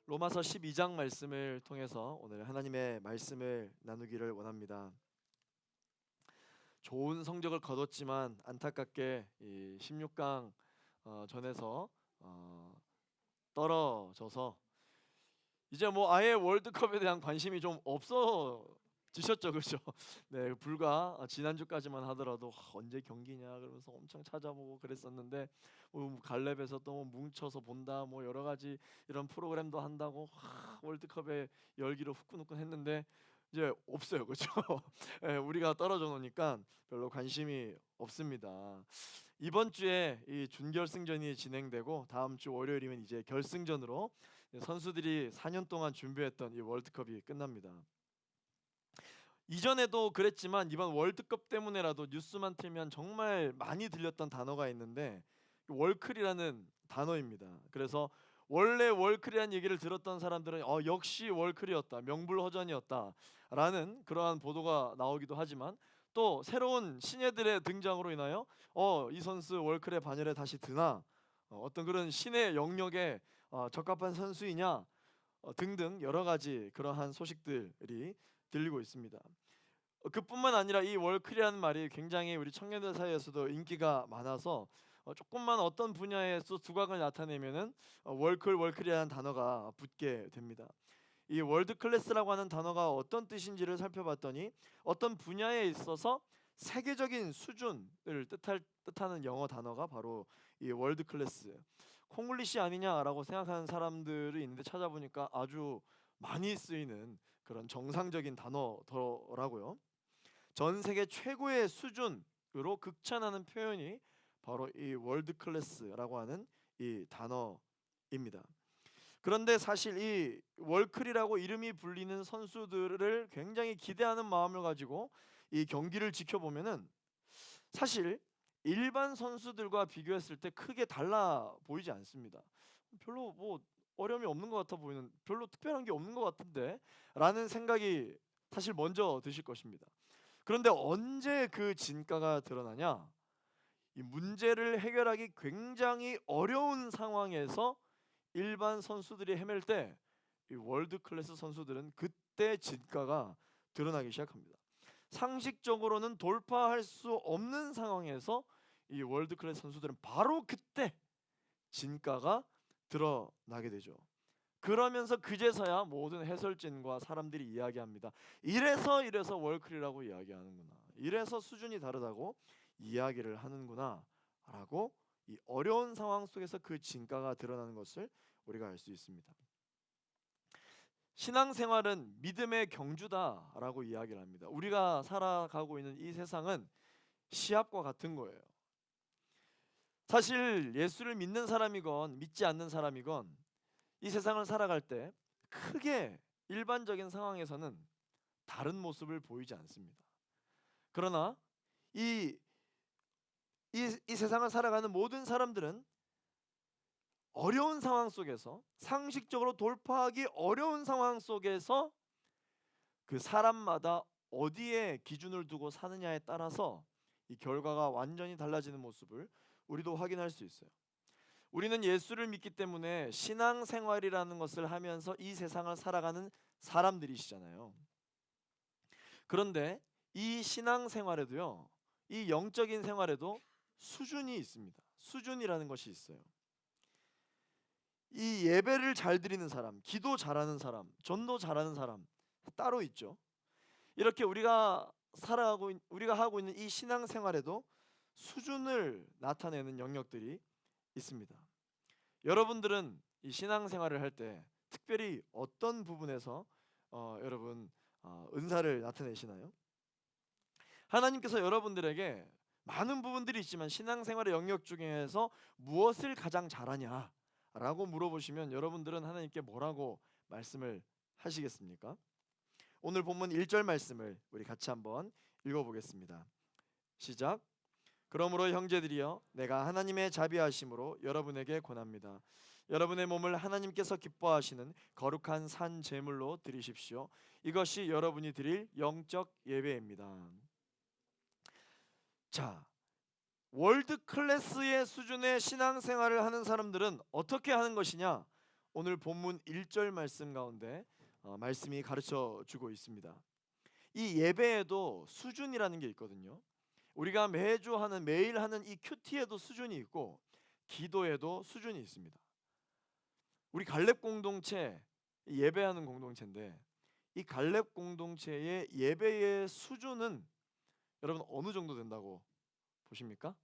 로마서 12장 말씀을 통해서 오늘 하나님의 말씀을 나누기를 원합니다. 좋은 성적을 거뒀지만 안타깝게 이 16강 전에서 떨어져서 이제 뭐 아예 월드컵에 대한 관심이 좀 없어지셨죠, 그렇죠? 네, 불과 지난주까지만 하더라도 언제 경기냐 그러면서 엄청 찾아보고 그랬었는데 갈렙에서 또 뭉쳐서 본다, 뭐 여러 가지 이런 프로그램도 한다고 월드컵에 열기로 후끈후끈했는데 이제 없어요, 그렇죠? 예, 우리가 떨어져 놓으니까 별로 관심이 없습니다. 이번 주에 이 준결승전이 진행되고 다음 주 월요일이면 이제 결승전으로 선수들이 4년 동안 준비했던 이 월드컵이 끝납니다. 이전에도 그랬지만 이번 월드컵 때문에라도 뉴스만 틀면 정말 많이 들렸던 단어가 있는데 월클이라는 단어입니다. 그래서 원래 월클이라는 얘기를 들었던 사람들은 역시 월클이었다, 명불허전이었다라는 그러한 보도가 나오기도 하지만 또 새로운 신예들의 등장으로 인하여 이 선수 월클의 반열에 다시 드나, 어떤 그런 신의 영역에 적합한 선수이냐, 등등 여러 가지 그러한 소식들이 들리고 있습니다. 그뿐만 아니라 이 월클이라는 말이 굉장히 우리 청년들 사이에서도 인기가 많아서 조금만 어떤 분야에서 두각을 나타내면은 월클이라는 단어가 붙게 됩니다. 이 월드 클래스라고 하는 단어가 어떤 뜻인지를 살펴봤더니 어떤 분야에 있어서 세계적인 수준을 뜻하는 영어 단어가 바로 이 월드 클래스, 콩글리시 아니냐라고 생각하는 사람들이 있는데 찾아보니까 아주 많이 쓰이는 그런 정상적인 단어더라고요. 전 세계 최고의 수준으로 극찬하는 표현이 바로 이 월드 클래스라고 하는 이 단어입니다. 그런데 사실 이 월클이라고 이름이 불리는 선수들을 굉장히 기대하는 마음을 가지고 이 경기를 지켜보면은 사실 일반 선수들과 비교했을 때 크게 달라 보이지 않습니다. 별로 뭐 어려움이 없는 것 같아 보이는, 별로 특별한 게 없는 것 같은데 라는 생각이 사실 먼저 드실 것입니다. 그런데 언제 그 진가가 드러나냐? 이 문제를 해결하기 굉장히 어려운 상황에서 일반 선수들이 헤맬 때 이 월드 클래스 선수들은 그때 진가가 드러나기 시작합니다. 상식적으로는 돌파할 수 없는 상황에서 이 월드 클래스 선수들은 바로 그때 진가가 드러나게 되죠. 그러면서 그제서야 모든 해설진과 사람들이 이야기합니다. 이래서 월클이라고 이야기하는구나, 이래서 수준이 다르다고 이야기를 하는구나 라고 이 어려운 상황 속에서 그 진가가 드러나는 것을 우리가 알 수 있습니다. 신앙생활은 믿음의 경주다라고 이야기를 합니다. 우리가 살아가고 있는 이 세상은 시합과 같은 거예요. 사실 예수를 믿는 사람이건 믿지 않는 사람이건 이 세상을 살아갈 때 크게 일반적인 상황에서는 다른 모습을 보이지 않습니다. 그러나 이, 이 세상을 살아가는 모든 사람들은 어려운 상황 속에서, 상식적으로 돌파하기 어려운 상황 속에서 그 사람마다 어디에 기준을 두고 사느냐에 따라서 이 결과가 완전히 달라지는 모습을 우리도 확인할 수 있어요. 우리는 예수를 믿기 때문에 신앙생활이라는 것을 하면서 이 세상을 살아가는 사람들이시잖아요. 그런데 이 신앙생활에도요, 이 영적인 생활에도 수준이 있습니다. 수준이라는 것이 있어요. 이 예배를 잘 드리는 사람, 기도 잘하는 사람, 전도 잘하는 사람 따로 있죠. 이렇게 우리가 하고 있는 이 신앙생활에도 수준을 나타내는 영역들이 있습니다. 여러분들은 이 신앙생활을 할 때 특별히 어떤 부분에서 여러분 은사를 나타내시나요? 하나님께서 여러분들에게 많은 부분들이 있지만 신앙생활의 영역 중에서 무엇을 가장 잘하냐라고 물어보시면 여러분들은 하나님께 뭐라고 말씀을 하시겠습니까? 오늘 본문 1절 말씀을 우리 같이 한번 읽어보겠습니다. 시작. 그러므로 형제들이여, 내가 하나님의 자비하심으로 여러분에게 권합니다. 여러분의 몸을 하나님께서 기뻐하시는 거룩한 산 제물로 드리십시오. 이것이 여러분이 드릴 영적 예배입니다. 자, 월드 클래스의 수준의 신앙생활을 하는 사람들은 어떻게 하는 것이냐? 오늘 본문 1절 말씀 가운데 말씀이 가르쳐 주고 있습니다. 이 예배에도 수준이라는 게 있거든요. 우리가 매일 하는 이 큐티에도 수준이 있고 기도에도 수준이 있습니다. 우리 갈렙 공동체 예배하는 공동체인데 이 갈렙 공동체의 예배의 수준은 여러분 어느 정도 된다고 보십니까?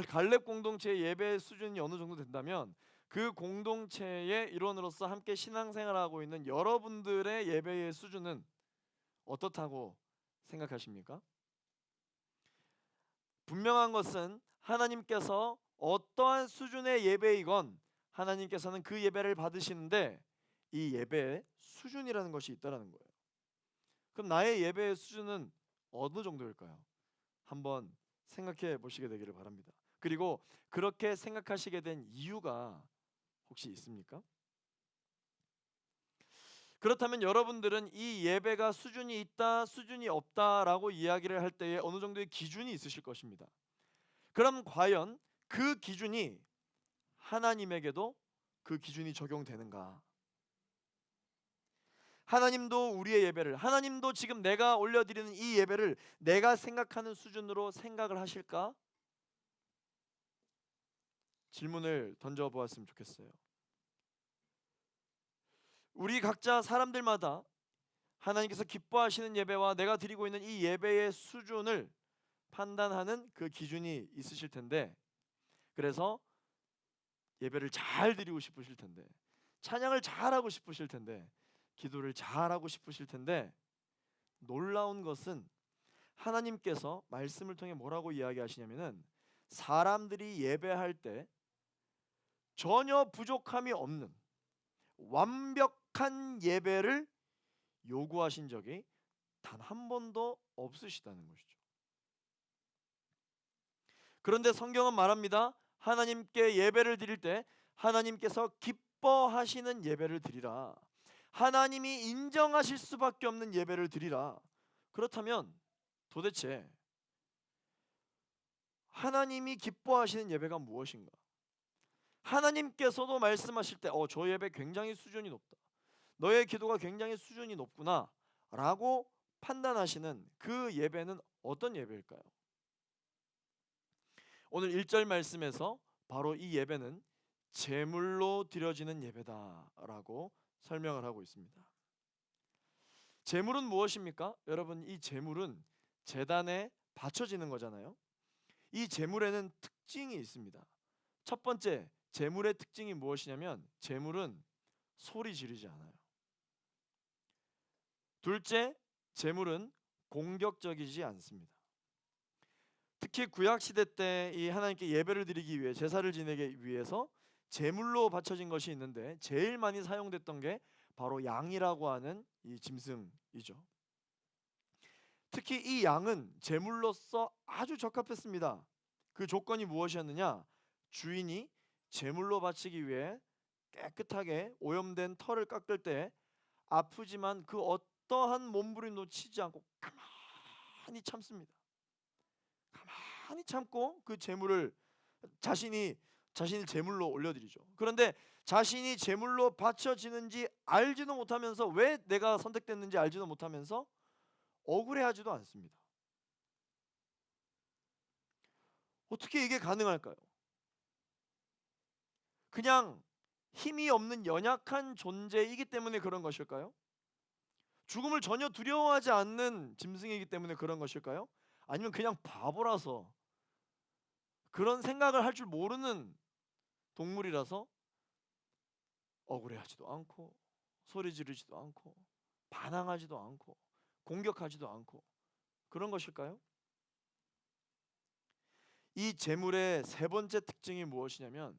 갈렙 공동체의 예배 수준이 어느 정도 된다면 그 공동체의 일원으로서 함께 신앙생활하고 있는 여러분들의 예배의 수준은 어떻다고 생각하십니까? 분명한 것은 하나님께서 어떠한 수준의 예배이건 하나님께서는 그 예배를 받으시는데 이 예배의 수준이라는 것이 있다라는 거예요. 그럼 나의 예배의 수준은 어느 정도일까요? 한번 생각해 보시게 되기를 바랍니다. 그리고 그렇게 생각하시게 된 이유가 혹시 있습니까? 그렇다면 여러분들은 이 예배가 수준이 있다, 수준이 없다라고 이야기를 할 때에 어느 정도의 기준이 있으실 것입니다. 그럼 과연 그 기준이 하나님에게도 그 기준이 적용되는가? 하나님도 우리의 예배를, 하나님도 지금 내가 올려드리는 이 예배를 내가 생각하는 수준으로 생각을 하실까? 질문을 던져보았으면 좋겠어요. 우리 각자 사람들마다 하나님께서 기뻐하시는 예배와 내가 드리고 있는 이 예배의 수준을 판단하는 그 기준이 있으실 텐데, 그래서 예배를 잘 드리고 싶으실 텐데, 찬양을 잘하고 싶으실 텐데, 기도를 잘하고 싶으실 텐데, 놀라운 것은 하나님께서 말씀을 통해 뭐라고 이야기하시냐면은 사람들이 예배할 때 전혀 부족함이 없는 완벽한 예배를 요구하신 적이 단 한 번도 없으시다는 것이죠. 그런데 성경은 말합니다. 하나님께 예배를 드릴 때 하나님께서 기뻐하시는 예배를 드리라. 하나님이 인정하실 수밖에 없는 예배를 드리라. 그렇다면 도대체 하나님이 기뻐하시는 예배가 무엇인가? 하나님께서도 말씀하실 때 저 예배 굉장히 수준이 높다. 너의 기도가 굉장히 수준이 높구나 라고 판단하시는 그 예배는 어떤 예배일까요? 오늘 1절 말씀에서 바로 이 예배는 제물로 드려지는 예배다라고 설명을 하고 있습니다. 제물은 무엇입니까? 여러분, 이 제물은 제단에 바쳐지는 거잖아요. 이 제물에는 특징이 있습니다. 첫 번째, 제물의 특징이 무엇이냐면 제물은 소리 지르지 않아요. 둘째, 제물은 공격적이지 않습니다. 특히 구약 시대 때 이 하나님께 예배를 드리기 위해 제사를 지내기 위해서 제물로 바쳐진 것이 있는데 제일 많이 사용됐던 게 바로 양이라고 하는 이 짐승이죠. 특히 이 양은 제물로서 아주 적합했습니다. 그 조건이 무엇이었느냐? 주인이 제물로 바치기 위해 깨끗하게 오염된 털을 깎을 때 아프지만 그 어떠한 몸부림도 치지 않고 가만히 참습니다. 가만히 참고 그 제물을 자신이 제물로 올려드리죠. 그런데 자신이 제물로 바쳐지는지 알지도 못하면서 왜 내가 선택됐는지 알지도 못하면서 억울해하지도 않습니다. 어떻게 이게 가능할까요? 그냥 힘이 없는 연약한 존재이기 때문에 그런 것일까요? 죽음을 전혀 두려워하지 않는 짐승이기 때문에 그런 것일까요? 아니면 그냥 바보라서 그런 생각을 할 줄 모르는 동물이라서 억울해하지도 않고 소리 지르지도 않고 반항하지도 않고 공격하지도 않고 그런 것일까요? 이 제물의 세 번째 특징이 무엇이냐면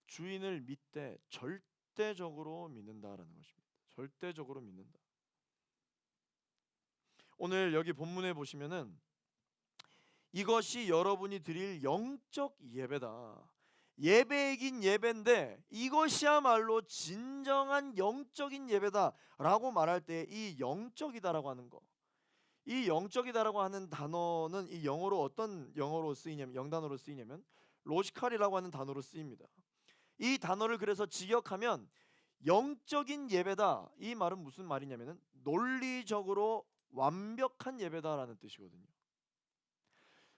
주인을 믿되 절대적으로 믿는다라는 것입니다. 절대적으로 믿는다. 오늘 여기 본문에 보시면은 이것이 여러분이 드릴 영적 예배다. 예배이긴 예배인데 이것이야말로 진정한 영적인 예배다라고 말할 때 이 영적이다라고 하는 거, 이 영적이다라고 하는 단어는 이 영어로 어떤 영어로 쓰이냐면 영단어로 쓰이냐면 로지컬이라고 하는 단어로 쓰입니다. 이 단어를 그래서 직역하면 영적인 예배다. 이 말은 무슨 말이냐면은 논리적으로 완벽한 예배다라는 뜻이거든요.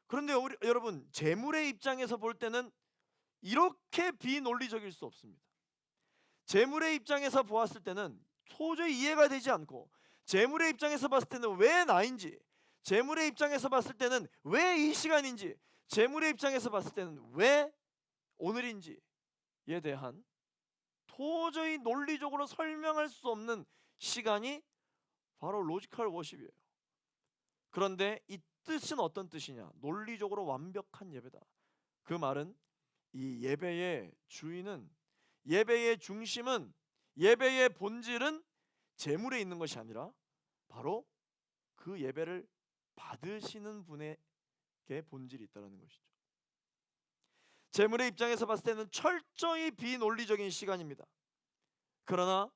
그런데 여러분, 재물의 입장에서 볼 때는 이렇게 비논리적일 수 없습니다. 재물의 입장에서 보았을 때는 도저히 이해가 되지 않고, 재물의 입장에서 봤을 때는 왜 나인지, 재물의 입장에서 봤을 때는 왜 이 시간인지, 재물의 입장에서 봤을 때는 왜 오늘인지에 대한 도저히 논리적으로 설명할 수 없는 시간이 바로 로지컬 워십이에요. 그런데 이 뜻은 어떤 뜻이냐? 논리적으로 완벽한 예배다. 그 말은 이 예배의 주인은, 예배의 중심은, 예배의 본질은 재물에 있는 것이 아니라 바로 그 예배를 받으시는 분에게 본질이 있다는 것이죠. 재물의 입장에서 봤을 때는 철저히 비논리적인 시간입니다. 그러나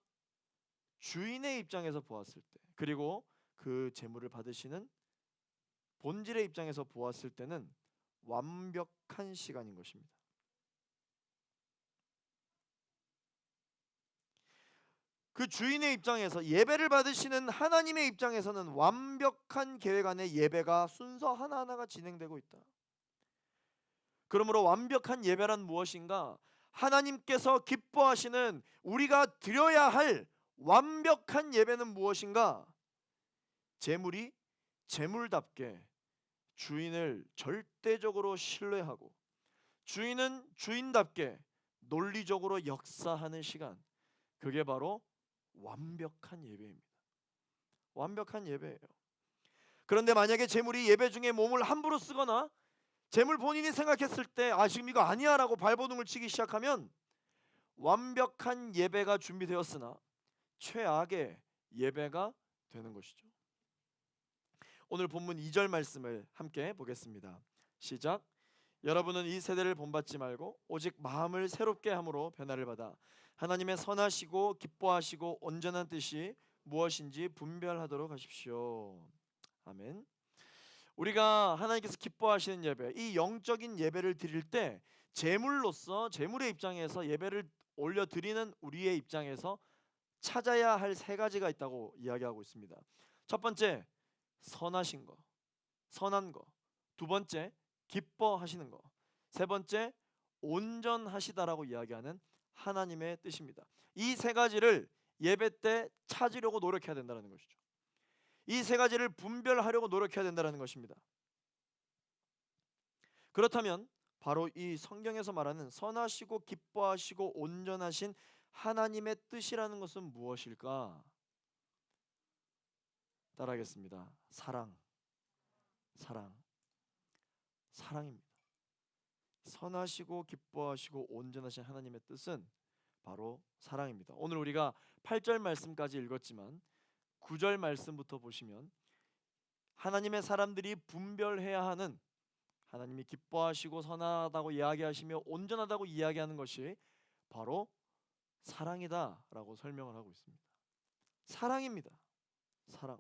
주인의 입장에서 보았을 때, 그리고 그 재물을 받으시는 본질의 입장에서 보았을 때는 완벽한 시간인 것입니다. 그 주인의 입장에서, 예배를 받으시는 하나님의 입장에서는 완벽한 계획 안에 예배가 순서 하나하나가 진행되고 있다. 그러므로 완벽한 예배란 무엇인가? 하나님께서 기뻐하시는, 우리가 드려야 할 완벽한 예배는 무엇인가? 재물이 재물답게 주인을 절대적으로 신뢰하고, 주인은 주인답게 논리적으로 역사하는 시간, 그게 바로 완벽한 예배입니다. 완벽한 예배예요. 그런데 만약에 재물이 예배 중에 몸을 함부로 쓰거나, 재물 본인이 생각했을 때 지금 이거 아니야 라고 발버둥을 치기 시작하면 완벽한 예배가 준비되었으나 최악의 예배가 되는 것이죠. 오늘 본문 2절 말씀을 함께 보겠습니다. 시작. 여러분은 이 세대를 본받지 말고 오직 마음을 새롭게 함으로 변화를 받아 하나님의 선하시고 기뻐하시고 온전한 뜻이 무엇인지 분별하도록 하십시오. 아멘. 우리가 하나님께서 기뻐하시는 예배, 이 영적인 예배를 드릴 때 제물로서, 제물의 입장에서 예배를 올려 드리는 우리의 입장에서 찾아야 할 세 가지가 있다고 이야기하고 있습니다. 첫 번째, 선하신 거, 선한 거. 두 번째, 기뻐하시는 거. 세 번째, 온전하시다라고 이야기하는 하나님의 뜻입니다. 이 세 가지를 예배 때 찾으려고 노력해야 된다는 것이죠. 이 세 가지를 분별하려고 노력해야 된다는 것입니다. 그렇다면 바로 이 성경에서 말하는 선하시고 기뻐하시고 온전하신 하나님의 뜻이라는 것은 무엇일까? 따라하겠습니다. 사랑. 사랑입니다. 선하시고 기뻐하시고 온전하신 하나님의 뜻은 바로 사랑입니다. 오늘 우리가 8절 말씀까지 읽었지만 9절 말씀부터 보시면 하나님의 사람들이 분별해야 하는, 하나님이 기뻐하시고 선하다고 이야기하시며 온전하다고 이야기하는 것이 바로 사랑이다라고 설명을 하고 있습니다. 사랑입니다. 사랑.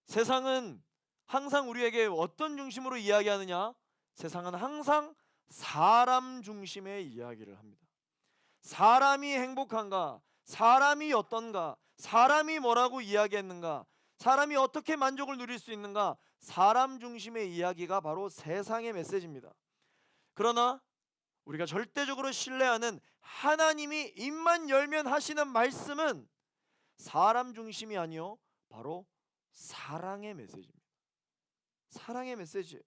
세상은 항상 우리에게 어떤 중심으로 이야기하느냐? 세상은 항상 사람 중심의 이야기를 합니다. 사람이 행복한가? 사람이 어떤가? 사람이 뭐라고 이야기했는가? 사람이 어떻게 만족을 누릴 수 있는가? 사람 중심의 이야기가 바로 세상의 메시지입니다. 그러나 우리가 절대적으로 신뢰하는 하나님이 입만 열면 하시는 말씀은 사람 중심이 아니요, 바로 사랑의 메시지입니다. 사랑의 메시지예요.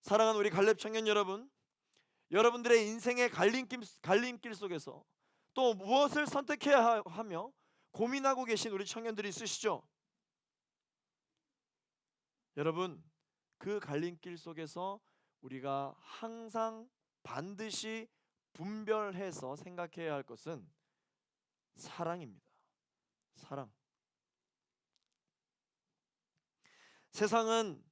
사랑하는 우리 갈렙 청년 여러분, 여러분들의 인생의 갈림길 속에서 또 무엇을 선택해야 하며 고민하고 계신 우리 청년들이 있으시죠? 여러분, 그 갈림길 속에서 우리가 항상 반드시 분별해서 생각해야 할 것은 사랑입니다. 사랑. 세상은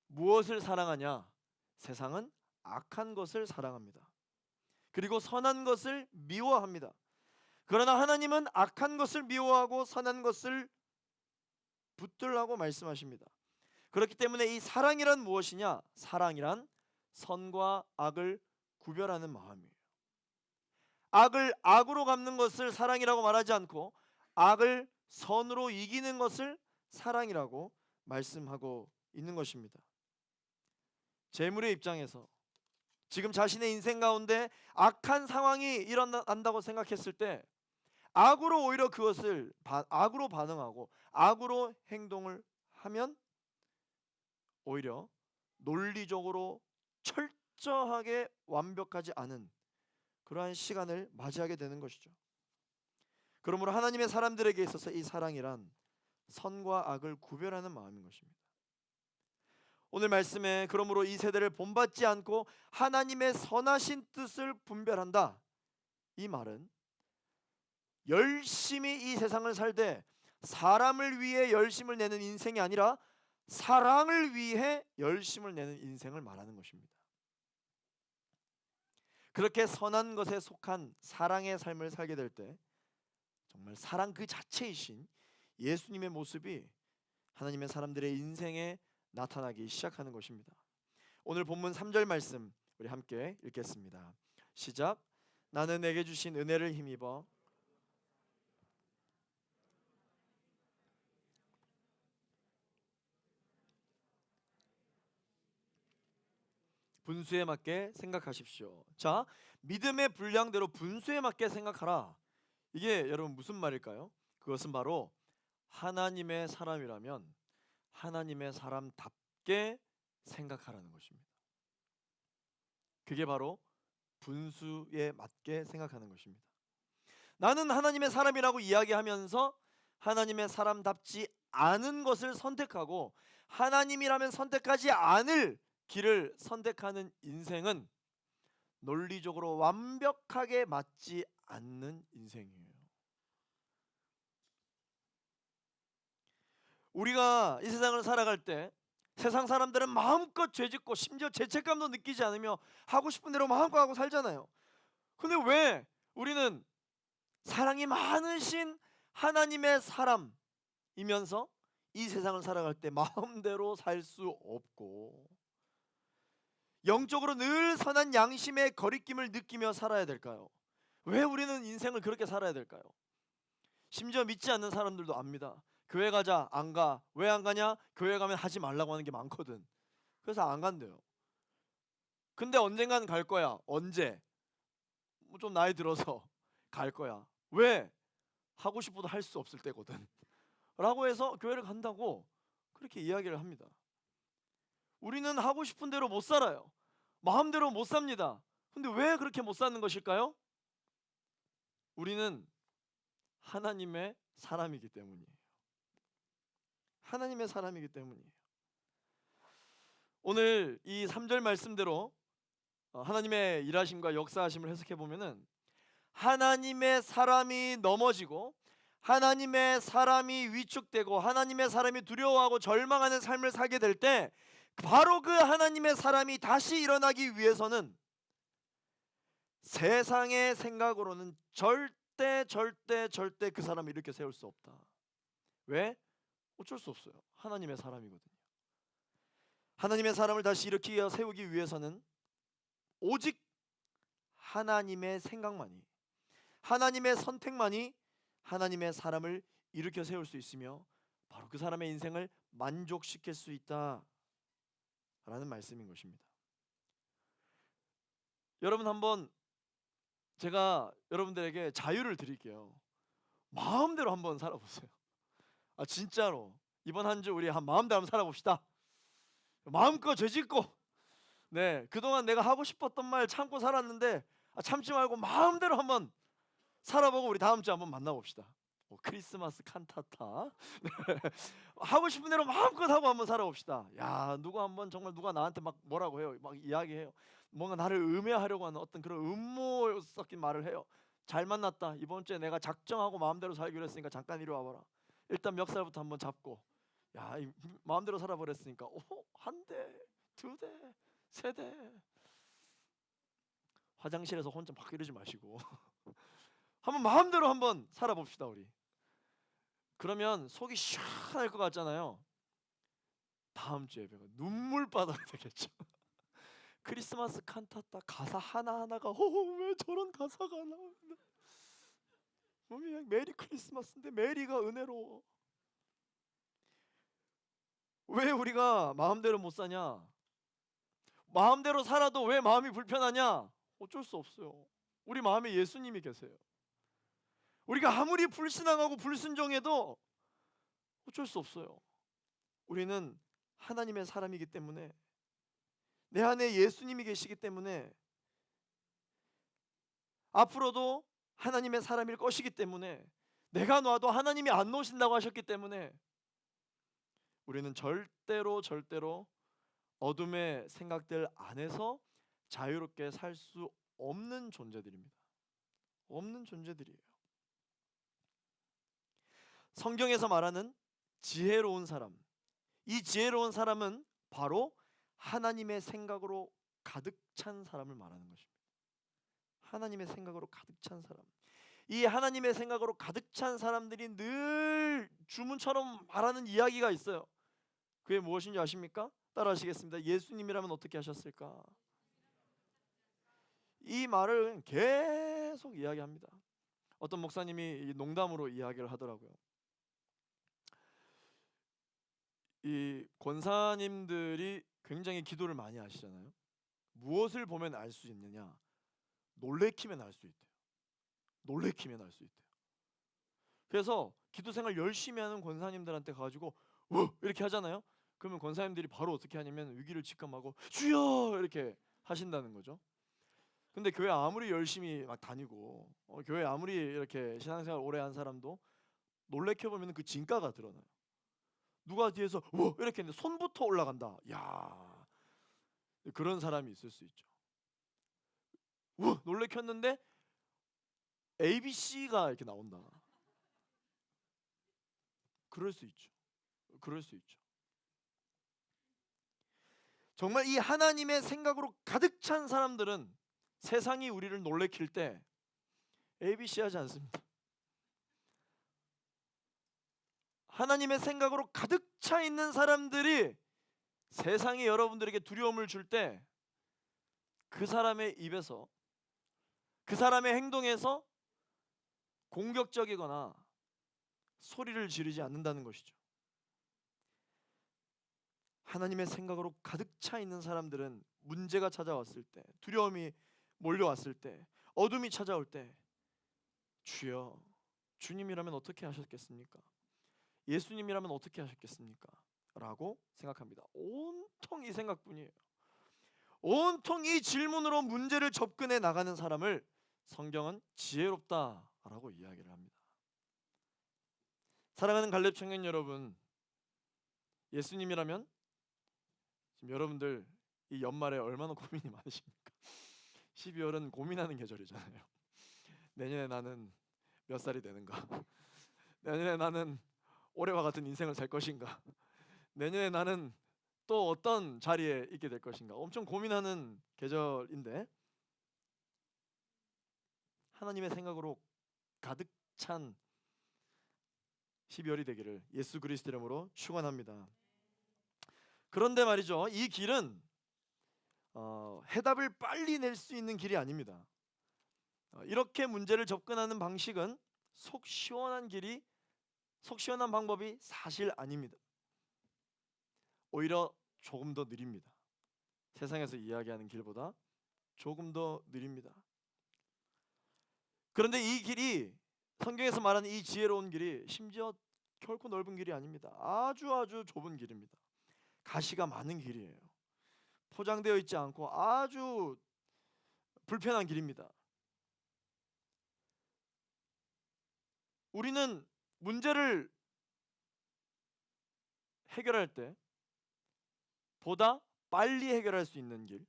무엇을 사랑하냐? 세상은 악한 것을 사랑합니다. 그리고 선한 것을 미워합니다. 그러나 하나님은 악한 것을 미워하고 선한 것을 붙들라고 말씀하십니다. 그렇기 때문에 이 사랑이란 무엇이냐? 사랑이란 선과 악을 구별하는 마음이에요. 악을 악으로 갚는 것을 사랑이라고 말하지 않고 악을 선으로 이기는 것을 사랑이라고 말씀하고 있는 것입니다. 재물의 입장에서 지금 자신의 인생 가운데 악한 상황이 일어난다고 생각했을 때 악으로 오히려 그것을 악으로 반응하고 악으로 행동을 하면 오히려 논리적으로 철저하게 완벽하지 않은 그러한 시간을 맞이하게 되는 것이죠. 그러므로 하나님의 사람들에게 있어서 이 사랑이란 선과 악을 구별하는 마음인 것입니다. 오늘 말씀에 그러므로 이 세대를 본받지 않고 하나님의 선하신 뜻을 분별한다, 이 말은 열심히 이 세상을 살되 사람을 위해 열심을 내는 인생이 아니라 사랑을 위해 열심을 내는 인생을 말하는 것입니다. 그렇게 선한 것에 속한 사랑의 삶을 살게 될 때 정말 사랑 그 자체이신 예수님의 모습이 하나님의 사람들의 인생에 나타나기 시작하는 것입니다. 오늘 본문 3절 말씀 우리 함께 읽겠습니다. 시작. 나는 내게 주신 은혜를 힘입어 분수에 맞게 생각하십시오. 자, 믿음의 분량대로 분수에 맞게 생각하라. 이게 여러분 무슨 말일까요? 그것은 바로 하나님의 사람이라면 하나님의 사람답게 생각하라는 것입니다. 그게 바로 분수에 맞게 생각하는 것입니다. 나는 하나님의 사람이라고 이야기하면서 하나님의 사람답지 않은 것을 선택하고 하나님이라면 선택하지 않을 길을 선택하는 인생은 논리적으로 완벽하게 맞지 않는 인생이에요. 우리가 이 세상을 살아갈 때 세상 사람들은 마음껏 죄짓고 심지어 죄책감도 느끼지 않으며 하고 싶은 대로 마음껏 하고 살잖아요. 근데 왜 우리는 사랑이 많으신 하나님의 사람이면서 이 세상을 살아갈 때 마음대로 살 수 없고 영적으로 늘 선한 양심의 거리낌을 느끼며 살아야 될까요? 왜 우리는 인생을 그렇게 살아야 될까요? 심지어 믿지 않는 사람들도 압니다. 교회 가자, 안 가. 왜 안 가냐? 교회 가면 하지 말라고 하는 게 많거든. 그래서 안 간대요. 근데 언젠간 갈 거야. 언제? 뭐 좀 나이 들어서 갈 거야. 왜? 하고 싶어도 할 수 없을 때거든. 라고 해서 교회를 간다고 그렇게 이야기를 합니다. 우리는 하고 싶은 대로 못 살아요. 마음대로 못 삽니다. 근데 왜 그렇게 못 사는 것일까요? 우리는 하나님의 사람이기 때문이에요. 하나님의 사람이기 때문이에요. 오늘 이 3절 말씀대로 하나님의 일하심과 역사하심을 해석해 보면은 하나님의 사람이 넘어지고 하나님의 사람이 위축되고 하나님의 사람이 두려워하고 절망하는 삶을 살게 될 때 바로 그 하나님의 사람이 다시 일어나기 위해서는 세상의 생각으로는 절대 그 사람을 일으켜 세울 수 없다. 왜? 어쩔 수 없어요. 하나님의 사람이거든요. 하나님의 사람을 다시 일으키고 세우기 위해서는 오직 하나님의 생각만이, 하나님의 선택만이 하나님의 사람을 일으켜 세울 수 있으며 바로 그 사람의 인생을 만족시킬 수 있다라는 말씀인 것입니다. 여러분, 한번 제가 여러분들에게 자유를 드릴게요. 마음대로 한번 살아보세요. 진짜로 이번 한 주 우리 마음대로 한번 살아봅시다. 마음껏 죄짓고, 네, 그동안 내가 하고 싶었던 말 참고 살았는데 참지 말고 마음대로 한번 살아보고 우리 다음 주 한번 만나봅시다. 크리스마스 칸타타. 네. 하고 싶은 대로 마음껏 하고 한번 살아봅시다. 야, 누가 한번 정말 누가 나한테 막 뭐라고 해요, 막 이야기해요. 뭔가 나를 음해하려고 하는 어떤 그런 음모 섞인 말을 해요. 잘 만났다. 이번 주에 내가 작정하고 마음대로 살기로 했으니까 잠깐 이리 와봐라. 일단 멱살부터 한번 잡고, 야, 마음대로 살아버렸으니까 한 대, 두 대, 세 대. 화장실에서 혼자 막 이러지 마시고 한번 마음대로 한번 살아봅시다 우리. 그러면 속이 시원할 것 같잖아요. 다음 주 예배가 눈물바다가 되겠죠. 크리스마스 칸타타 가사 하나하나가 왜 저런 가사가 나오나. 그냥 메리 크리스마스인데 메리가 은혜로워. 왜 우리가 마음대로 못 사냐? 마음대로 살아도 왜 마음이 불편하냐? 어쩔 수 없어요. 우리 마음에 예수님이 계세요. 우리가 아무리 불신앙하고 불순종해도 어쩔 수 없어요. 우리는 하나님의 사람이기 때문에, 내 안에 예수님이 계시기 때문에, 앞으로도 하나님의 사람일 것이기 때문에, 내가 놔도 하나님이 안 놓으신다고 하셨기 때문에 우리는 절대로 어둠의 생각들 안에서 자유롭게 살 수 없는 존재들입니다. 없는 존재들이에요. 성경에서 말하는 지혜로운 사람, 이 지혜로운 사람은 바로 하나님의 생각으로 가득 찬 사람을 말하는 것입니다. 하나님의 생각으로 가득 찬 사람. 이 하나님의 생각으로 가득 찬 사람들이 늘 주문처럼 말하는 이야기가 있어요. 그게 무엇인지 아십니까? 따라하시겠습니다. 예수님이라면 어떻게 하셨을까? 이 말을 계속 이야기합니다. 어떤 목사님이 농담으로 이야기를 하더라고요. 이 권사님들이 굉장히 기도를 많이 하시잖아요. 무엇을 보면 알 수 있느냐? 놀래키면 알 수 있대요. 놀래키면 알 수 있대요. 그래서 기도 생활 열심히 하는 권사님들한테 가가지고 이렇게 하잖아요. 그러면 권사님들이 바로 어떻게 하냐면 위기를 직감하고 주여 이렇게 하신다는 거죠. 근데 교회 아무리 열심히 막 다니고 교회 아무리 이렇게 신앙생활 오래 한 사람도 놀래켜 보면 그 진가가 드러나요. 누가 뒤에서 이렇게 했는데 손부터 올라간다. 야, 그런 사람이 있을 수 있죠. 놀래켰는데 ABC가 이렇게 나온다. 그럴 수 있죠. 그럴 수 있죠. 정말 이 하나님의 생각으로 가득 찬 사람들은 세상이 우리를 놀래킬 때 ABC 하지 않습니다. 하나님의 생각으로 가득 차 있는 사람들이 세상이 여러분들에게 두려움을 줄 때 그 사람의 입에서, 그 사람의 행동에서 공격적이거나 소리를 지르지 않는다는 것이죠. 하나님의 생각으로 가득 차 있는 사람들은 문제가 찾아왔을 때, 두려움이 몰려왔을 때, 어둠이 찾아올 때 주여, 주님이라면 어떻게 하셨겠습니까? 예수님이라면 어떻게 하셨겠습니까? 라고 생각합니다. 온통 이 생각뿐이에요. 온통 이 질문으로 문제를 접근해 나가는 사람을 성경은 지혜롭다라고 이야기를 합니다. 사랑하는 갈렙 청년 여러분, 예수님이라면 지금 여러분들 이 연말에 얼마나 고민이 많으십니까? 12월은 고민하는 계절이잖아요. 내년에 나는 몇 살이 되는가? 내년에 나는 올해와 같은 인생을 살 것인가? 내년에 나는 또 어떤 자리에 있게 될 것인가? 엄청 고민하는 계절인데 하나님의 생각으로 가득 찬 12월이 되기를 예수 그리스도 이름으로 축원합니다. 그런데 말이죠, 이 길은 해답을 빨리 낼 수 있는 길이 아닙니다. 이렇게 문제를 접근하는 방식은 속 시원한 방법이 사실 아닙니다. 오히려 조금 더 느립니다. 세상에서 이야기하는 길보다 조금 더 느립니다. 그런데 이 길이, 성경에서 말하는 이 지혜로운 길이 심지어 결코 넓은 길이 아닙니다. 아주 좁은 길입니다. 가시가 많은 길이에요. 포장되어 있지 않고 아주 불편한 길입니다. 우리는 문제를 해결할 때 보다 빨리 해결할 수 있는 길,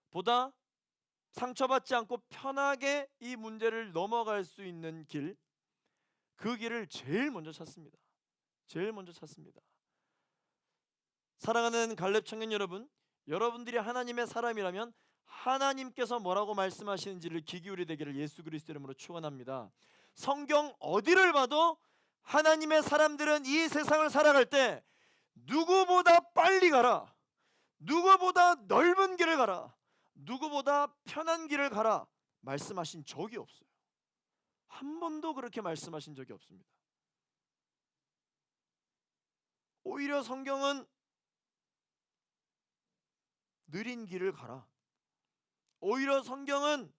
보다 상처받지 않고 편하게 이 문제를 넘어갈 수 있는 길, 그 길을 제일 먼저 찾습니다. 제일 먼저 찾습니다. 사랑하는 갈렙 청년 여러분, 여러분들이 하나님의 사람이라면 하나님께서 뭐라고 말씀하시는지를 귀 기울이 되기를 예수 그리스도 이름으로 축원합니다. 성경 어디를 봐도 하나님의 사람들은 이 세상을 살아갈 때 누구보다 빨리 가라, 누구보다 넓은 길을 길을 가라, 누구보다 편한 길을 가라 말씀하신 적이 없어요. 한 번도 그렇게 말씀하신 적이 없습니다. 오히려 성경은 느린 길을 가라, 오히려 성경은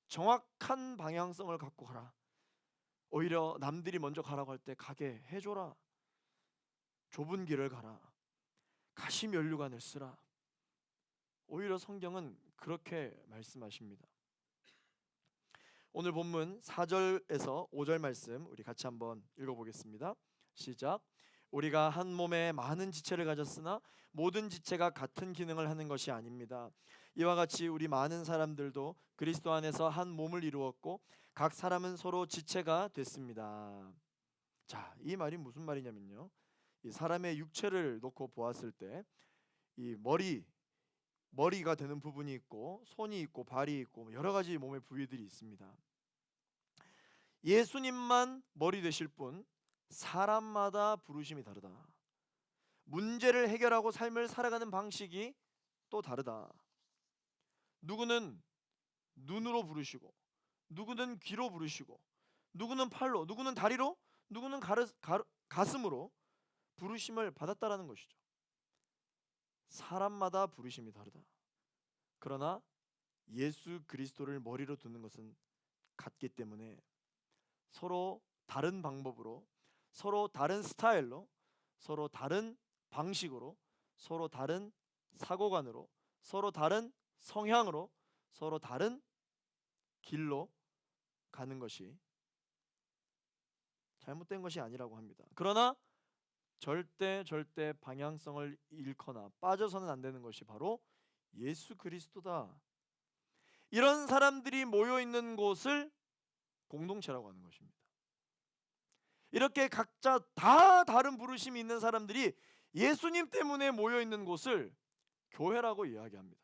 정확한 방향성을 갖고 가라, 오히려 남들이 먼저 가라고 할 때 가게 해줘라, 좁은 길을 가라, 가시면류관을 쓰라. 오히려 성경은 그렇게 말씀하십니다. 오늘 본문 4절에서 5절 말씀 우리 같이 한번 읽어보겠습니다. 시작. 우리가 한 몸에 많은 지체를 가졌으나 모든 지체가 같은 기능을 하는 것이 아닙니다. 이와 같이 우리 많은 사람들도 그리스도 안에서 한 몸을 이루었고 각 사람은 서로 지체가 됐습니다. 자, 이 말이 무슨 말이냐면요, 이 사람의 육체를 놓고 보았을 때 이 머리가 되는 부분이 있고 손이 있고 발이 있고 여러 가지 몸의 부위들이 있습니다. 예수님만 머리 되실 뿐 사람마다 부르심이 다르다. 문제를 해결하고 삶을 살아가는 방식이 또 다르다. 누구는 눈으로 부르시고, 누구는 귀로 부르시고, 누구는 팔로, 누구는 다리로, 누구는 가슴으로 부르심을 받았다라는 것이죠. 사람마다 부르심이 다르다. 그러나 예수 그리스도를 머리로 두는 것은 같기 때문에 서로 다른 방법으로, 서로 다른 스타일로, 서로 다른 방식으로, 서로 다른 사고관으로, 서로 다른 성향으로, 서로 다른 길로 가는 것이 잘못된 것이 아니라고 합니다. 그러나 절대 방향성을 잃거나 빠져서는 안 되는 것이 바로 예수 그리스도다. 이런 사람들이 모여 있는 곳을 공동체라고 하는 것입니다. 이렇게 각자 다 다른 부르심이 있는 사람들이 예수님 때문에 모여 있는 곳을 교회라고 이야기합니다.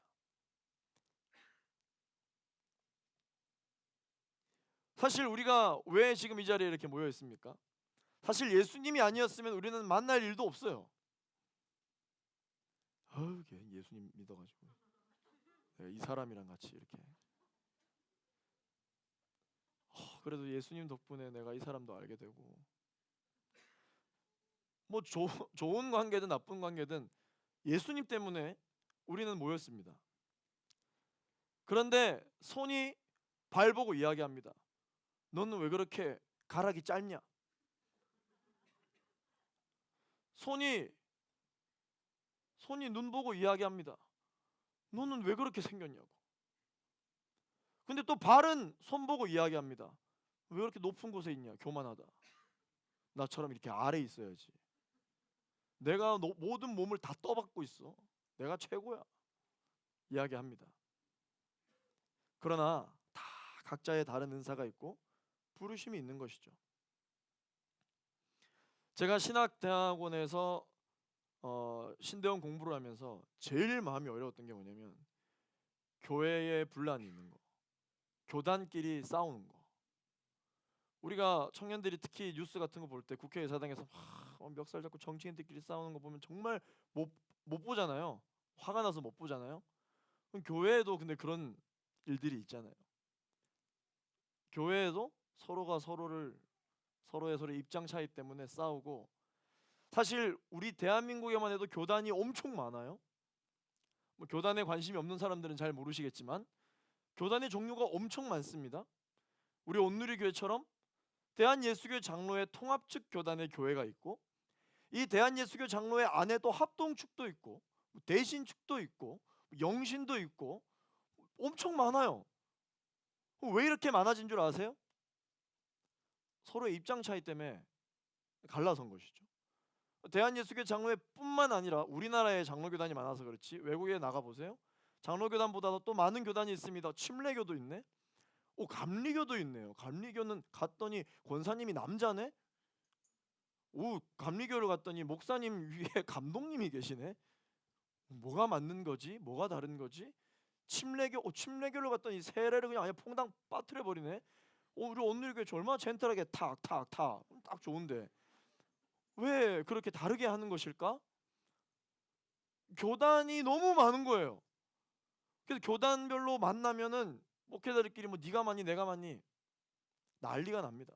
사실 우리가 왜 지금 이 자리에 이렇게 모여 있습니까? 사실 예수님이 아니었으면 우리는 만날 일도 없어요. 예수님 믿어가지고 이 사람이랑 같이 이렇게 그래도 예수님 덕분에 내가 이 사람도 알게 되고, 뭐 좋은 관계든 나쁜 관계든 예수님 때문에 우리는 모였습니다. 그런데 손이 발 보고 이야기합니다. 너는 왜 그렇게 가락이 짧냐? 손이 눈 보고 이야기합니다. 너는 왜 그렇게 생겼냐고. 근데 또 발은 손 보고 이야기합니다. 왜 그렇게 높은 곳에 있냐? 교만하다. 나처럼 이렇게 아래에 있어야지. 내가 모든 몸을 다 떠받고 있어. 내가 최고야. 이야기합니다. 그러나 다 각자의 다른 은사가 있고 부르심이 있는 것이죠. 제가 신학대학원에서 신대원 공부를 하면서 제일 마음이 어려웠던 게 뭐냐면 교회에 분란이 있는 거, 교단끼리 싸우는 거. 우리가 청년들이 특히 뉴스 같은 거 볼 때 국회의사당에서 멱살 잡고 정치인들끼리 싸우는 거 보면 정말 못 보잖아요. 화가 나서 못 보잖아요. 그럼 교회에도 근데 그런 일들이 있잖아요. 교회에도 서로가 서로의 입장 차이 때문에 싸우고, 사실 우리 대한민국에만 해도 교단이 엄청 많아요. 뭐 교단에 관심이 없는 사람들은 잘 모르시겠지만 교단의 종류가 엄청 많습니다. 우리 온누리교회처럼 대한예수교 장로회 통합측 교단의 교회가 있고, 이 대한예수교 장로회 안에 또 합동축도 있고 대신축도 있고 영신도 있고 엄청 많아요. 왜 이렇게 많아진 줄 아세요? 서로의 입장 차이 때문에 갈라선 것이죠. 대한예수교 장로회뿐만 아니라 우리나라에 장로교단이 많아서 그렇지 외국에 나가보세요. 장로교단보다도 또 많은 교단이 있습니다. 침례교도 있네. 감리교도 있네요. 감리교는 갔더니 권사님이 남자네. 감리교를 갔더니 목사님 위에 감독님이 계시네. 뭐가 맞는 거지? 뭐가 다른 거지? 침례교를 갔더니 세례를 그냥 아예 퐁당 빠뜨려 버리네. 우리 온누리교회 얼마나 젠틀하게 탁탁탁 딱 좋은데 왜 그렇게 다르게 하는 것일까? 교단이 너무 많은 거예요. 그래서 교단별로 만나면은 목회자들끼리 뭐 네가 많니 내가 많니 난리가 납니다.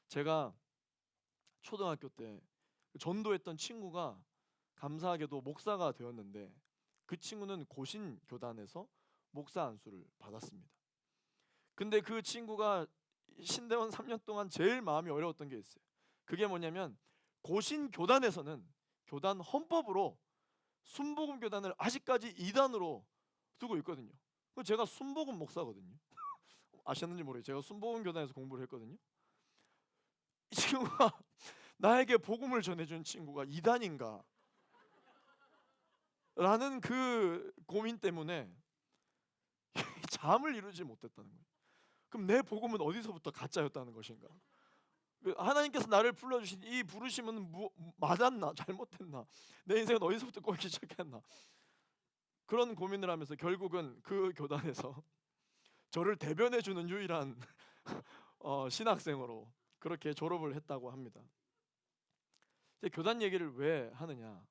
제가 초등학교 때 전도했던 친구가 감사하게도 목사가 되었는데 그 친구는 고신 교단에서 목사 안수를 받았습니다. 근데 그 친구가 신대원 3년 동안 제일 마음이 어려웠던 게 있어요. 그게 뭐냐면 고신 교단에서는 교단 헌법으로 순복음 교단을 아직까지 2단으로 두고 있거든요. 제가 순복음 목사거든요. 아셨는지 모르겠어요. 제가 순복음 교단에서 공부를 했거든요. 이 친구가 나에게 복음을 전해준 친구가 2단인가 라는 그 고민 때문에 잠을 이루지 못했다는 거예요. 그럼 내 복음은 어디서부터 가짜였다는 것인가? 하나님께서 나를 불러주신 이 부르심은 맞았나 잘못했나? 내 인생은 어디서부터 꼬이기 시작했나? 그런 고민을 하면서 결국은 그 교단에서 저를 대변해주는 유일한 신학생으로 그렇게 졸업을 했다고 합니다. 교단 얘기를 왜 하느냐?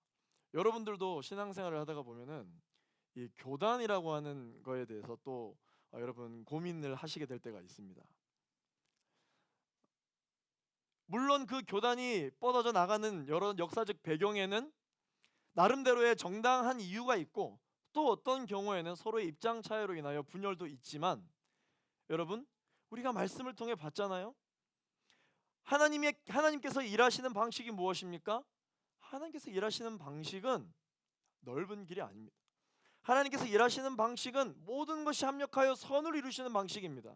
여러분들도 신앙생활을 하다가 보면은 이 교단이라고 하는 거에 대해서 또 여러분 고민을 하시게 될 때가 있습니다. 물론 그 교단이 뻗어져 나가는 여러 역사적 배경에는 나름대로의 정당한 이유가 있고 또 어떤 경우에는 서로의 입장 차이로 인하여 분열도 있지만 여러분 우리가 말씀을 통해 봤잖아요. 하나님께서 일하시는 방식이 무엇입니까? 하나님께서 일하시는 방식은 넓은 길이 아닙니다. 하나님께서 일하시는 방식은 모든 것이 합력하여 선을 이루시는 방식입니다.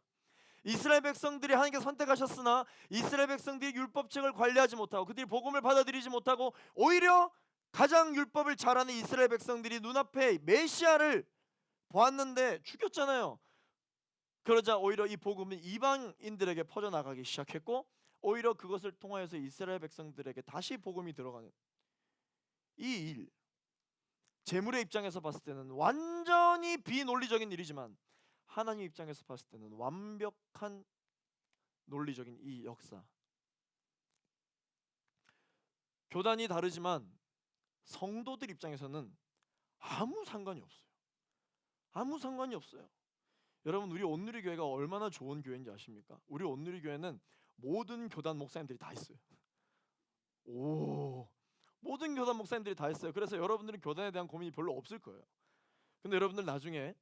이스라엘 백성들이 하나님께서 선택하셨으나 이스라엘 백성들이 율법책을 관리하지 못하고 그들이 복음을 받아들이지 못하고 오히려 가장 율법을 잘하는 이스라엘 백성들이 눈앞에 메시아를 보았는데 죽였잖아요. 그러자 오히려 이 복음은 이방인들에게 퍼져나가기 시작했고 오히려 그것을 통하여서 이스라엘 백성들에게 다시 복음이 들어가는 이 일, 재물의 입장에서 봤을 때는 완전히 비논리적인 일이지만 하나님 입장에서 봤을 때는 완벽한 논리적인 이 역사. 교단이 다르지만 성도들 입장에서는 아무 상관이 없어요. 아무 상관이 없어요. 여러분 우리 온누리교회가 얼마나 좋은 교회인지 아십니까? 우리 온누리교회는 모든 교단 목사님들이 다 있어요. 모든 교단 목사님들이 다 있어요. 그래서 여러분들은 교단에 대한 고민이 별로 없을 거예요. 근데 여러분들 나중에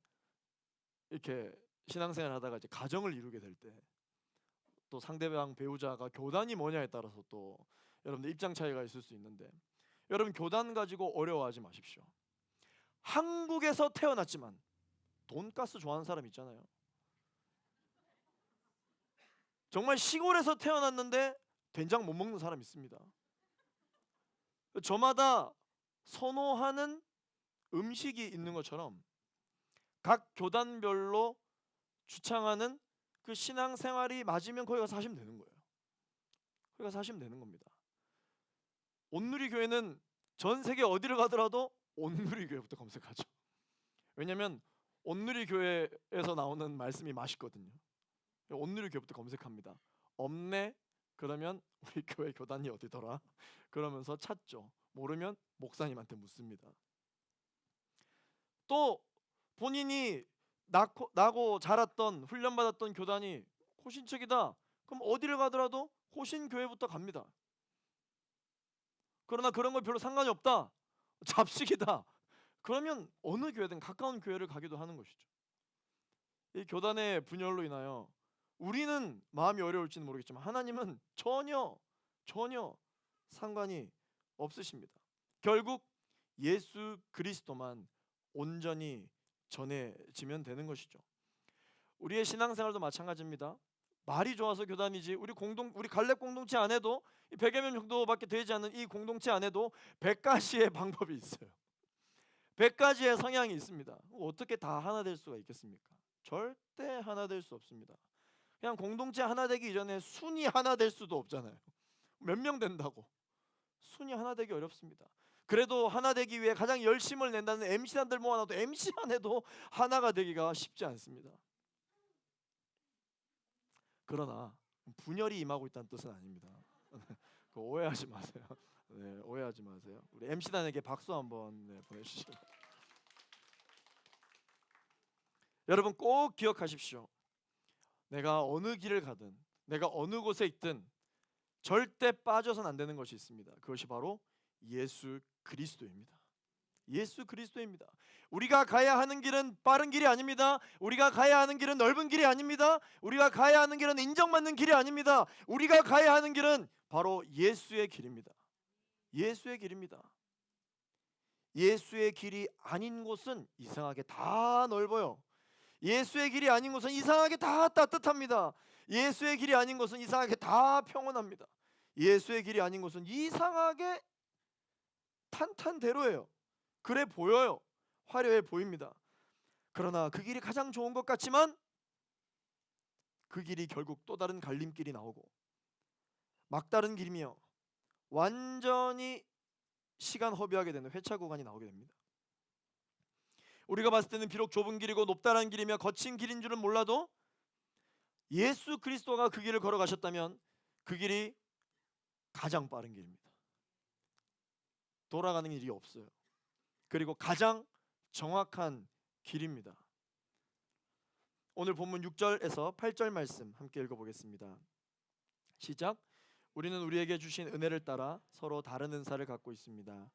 이렇게 신앙생활 하다가 이제 가정을 이루게 될 때 또 상대방 배우자가 교단이 뭐냐에 따라서 또 여러분들 입장 차이가 있을 수 있는데 여러분 교단 가지고 어려워하지 마십시오. 한국에서 태어났지만 돈가스 좋아하는 사람 있잖아요. 정말 시골에서 태어났는데 된장 못 먹는 사람 있습니다. 저마다 선호하는 음식이 있는 것처럼 각 교단별로 주창하는 그 신앙생활이 맞으면 거기 가서 하시면 되는 거예요. 거기 가서 하시면 되는 겁니다. 온누리교회는 전 세계 어디를 가더라도 온누리교회부터 검색하죠. 왜냐하면 온누리교회에서 나오는 말씀이 맛있거든요. 온누리교회부터 검색합니다. 없네? 그러면 우리 교회 교단이 어디더라? 그러면서 찾죠. 모르면 목사님한테 묻습니다. 또 본인이 나고 자랐던 훈련받았던 교단이 호신책이다. 그럼 어디를 가더라도 호신교회부터 갑니다. 그러나 그런 거 별로 상관이 없다. 잡식이다. 그러면 어느 교회든 가까운 교회를 가기도 하는 것이죠. 이 교단의 분열로 인하여 우리는 마음이 어려울지는 모르겠지만 하나님은 전혀 상관이 없으십니다. 결국 예수 그리스도만 온전히 전해지면 되는 것이죠. 우리의 신앙생활도 마찬가지입니다. 말이 좋아서 교단이지 우리 갈렙 공동체 안에도 100여 명 정도밖에 되지 않는 이 공동체 안에도 100가지의 방법이 있어요. 100가지의 성향이 있습니다. 어떻게 다 하나 될 수가 있겠습니까? 절대 하나 될 수 없습니다. 그냥 공동체 하나 되기 이전에 순이 하나 될 수도 없잖아요. 몇 명 된다고 순이 하나 되기 어렵습니다. 그래도 하나 되기 위해 가장 열심을 낸다는 MC단들 모아놔도 MC 안에도 하나가 되기가 쉽지 않습니다. 그러나 분열이 임하고 있다는 뜻은 아닙니다. 그거 오해하지 마세요. 네, 오해하지 마세요. 우리 MC단에게 박수 한번 보내주시죠. 여러분 꼭 기억하십시오. 내가 어느 길을 가든 내가 어느 곳에 있든 절대 빠져선 안 되는 것이 있습니다. 그것이 바로 예수 그리스도입니다. 예수 그리스도입니다. 우리가 가야 하는 길은 빠른 길이 아닙니다. 우리가 가야 하는 길은 넓은 길이 아닙니다. 우리가 가야 하는 길은 인정받는 길이 아닙니다. 우리가 가야 하는 길은 바로 예수의 길입니다. 예수의 길입니다. 예수의 길이 아닌 곳은 이상하게 다 넓어요. 예수의 길이 아닌 곳은 이상하게 다 따뜻합니다. 예수의 길이 아닌 곳은 이상하게 다 평온합니다. 예수의 길이 아닌 곳은 이상하게 탄탄대로예요. 그래 보여요. 화려해 보입니다. 그러나 그 길이 가장 좋은 것 같지만 그 길이 결국 또 다른 갈림길이 나오고 막다른 길이며 완전히 시간 허비하게 되는 회차 구간이 나오게 됩니다. 우리가 봤을 때는 비록 좁은 길이고 높다란 길이며 거친 길인 줄은 몰라도 예수 그리스도가 그 길을 걸어가셨다면 그 길이 가장 빠른 길입니다. 돌아가는 일이 없어요. 그리고 가장 정확한 길입니다. 오늘 본문 6절에서 8절 말씀 함께 읽어보겠습니다. 시작. 우리는 우리에게 주신 은혜를 따라 서로 다른 은사를 갖고 있습니다.